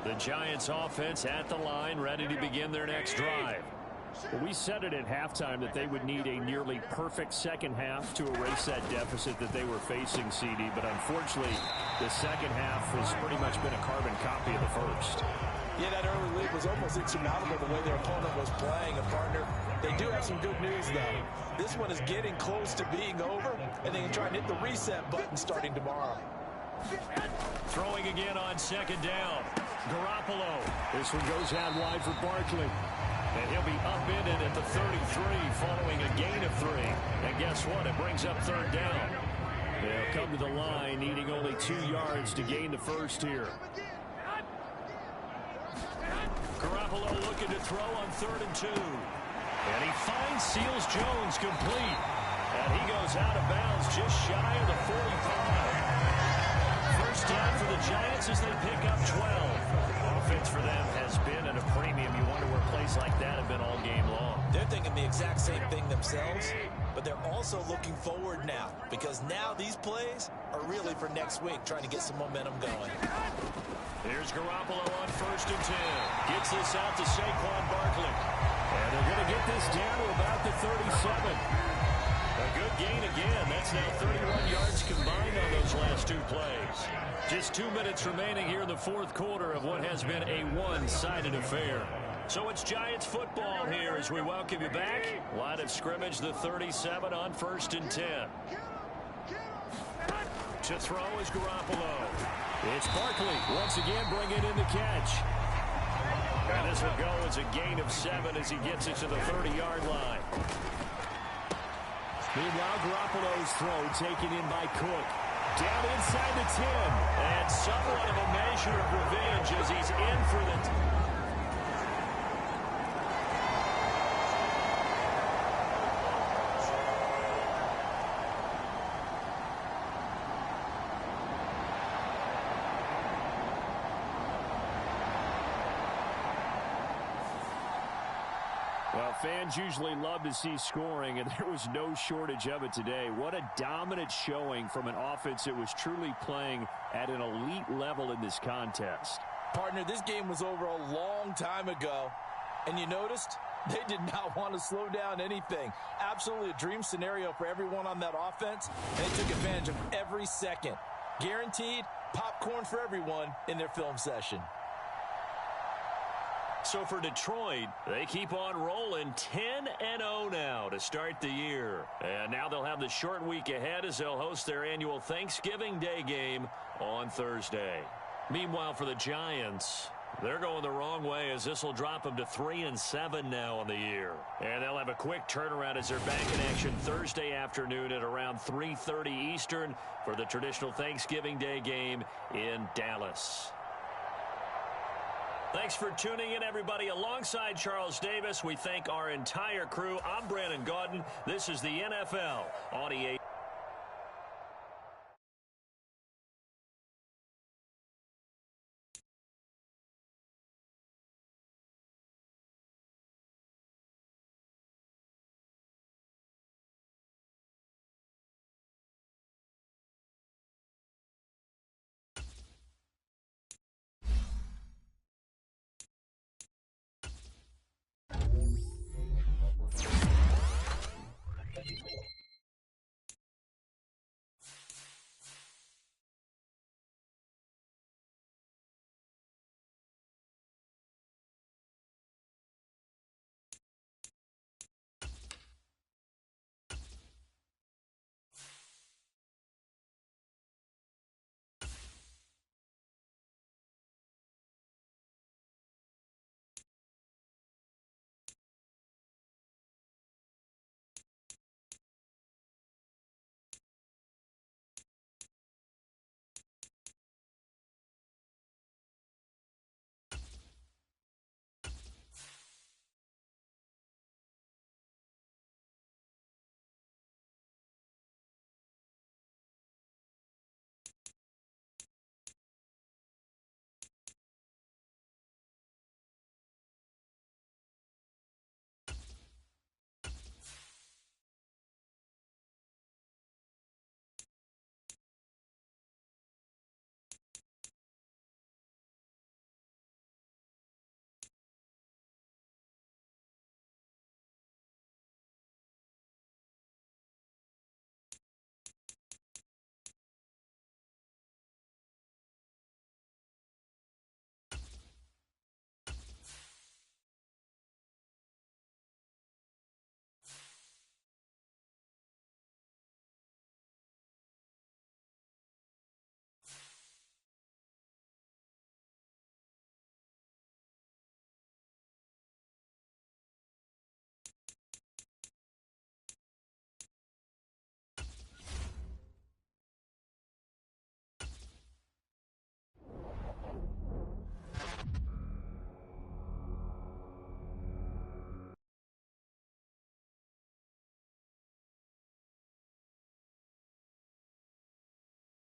The Giants offense at the line, ready to begin their next drive. Well, we said it at halftime that they would need a nearly perfect second half to erase that deficit that they were facing, CD. But unfortunately, the second half has pretty much been a carbon copy of the first. Yeah, that early lead was almost insurmountable the way their opponent was playing. And, partner, they do have some good news, though. This one is getting close to being over, and they can try and hit the reset button starting tomorrow. Throwing again on 2nd down. Garoppolo. This one goes out wide for Barkley. And he'll be upended at the 33 following a gain of 3. And guess what? It brings up 3rd down. They'll come to the line needing only 2 yards to gain the first here. Garoppolo looking to throw on 3rd and 2. And he finds Seals Jones complete. And he goes out of bounds just shy of the 45. First down for the Giants as they pick up 12. Offense for them has been at a premium. You wonder where plays like that have been all game long. They're thinking the exact same thing themselves, but they're also looking forward now, because now these plays are really for next week, trying to get some momentum going. Here's Garoppolo on 1st and 10. Gets this out to Saquon Barkley. And they're going to get this down to about the 37. A good gain again. That's now 31 yards combined on those last first 2 plays. Just 2 minutes remaining here in the fourth quarter of what has been a one-sided affair. So it's Giants football here as we welcome you back. Line of scrimmage, the 37 on 1st and 10. To throw is Garoppolo. It's Barkley once again bringing in the catch. And this will go as a gain of 7 as he gets it to the 30-yard line. Meanwhile, Garoppolo's throw taken in by Cook. Down inside the 10. And somewhat of a measure of revenge as he's in for the... Well, fans usually love to see scoring, and there was no shortage of it today. What a dominant showing from an offense that was truly playing at an elite level in this contest. Partner, this game was over a long time ago, and you noticed they did not want to slow down anything. Absolutely a dream scenario for everyone on that offense, and they took advantage of every second. Guaranteed popcorn for everyone in their film session. So for Detroit, they keep on rolling 10-0 now to start the year. And now they'll have the short week ahead as they'll host their annual Thanksgiving Day game on Thursday. Meanwhile, for the Giants, they're going the wrong way as this will drop them to 3-7 now on the year. And they'll have a quick turnaround as they're back in action Thursday afternoon at around 3:30 Eastern for the traditional Thanksgiving Day game in Dallas. Thanks for tuning in, everybody. Alongside Charles Davis, we thank our entire crew. I'm Brandon Gaudin. This is the NFL on EA.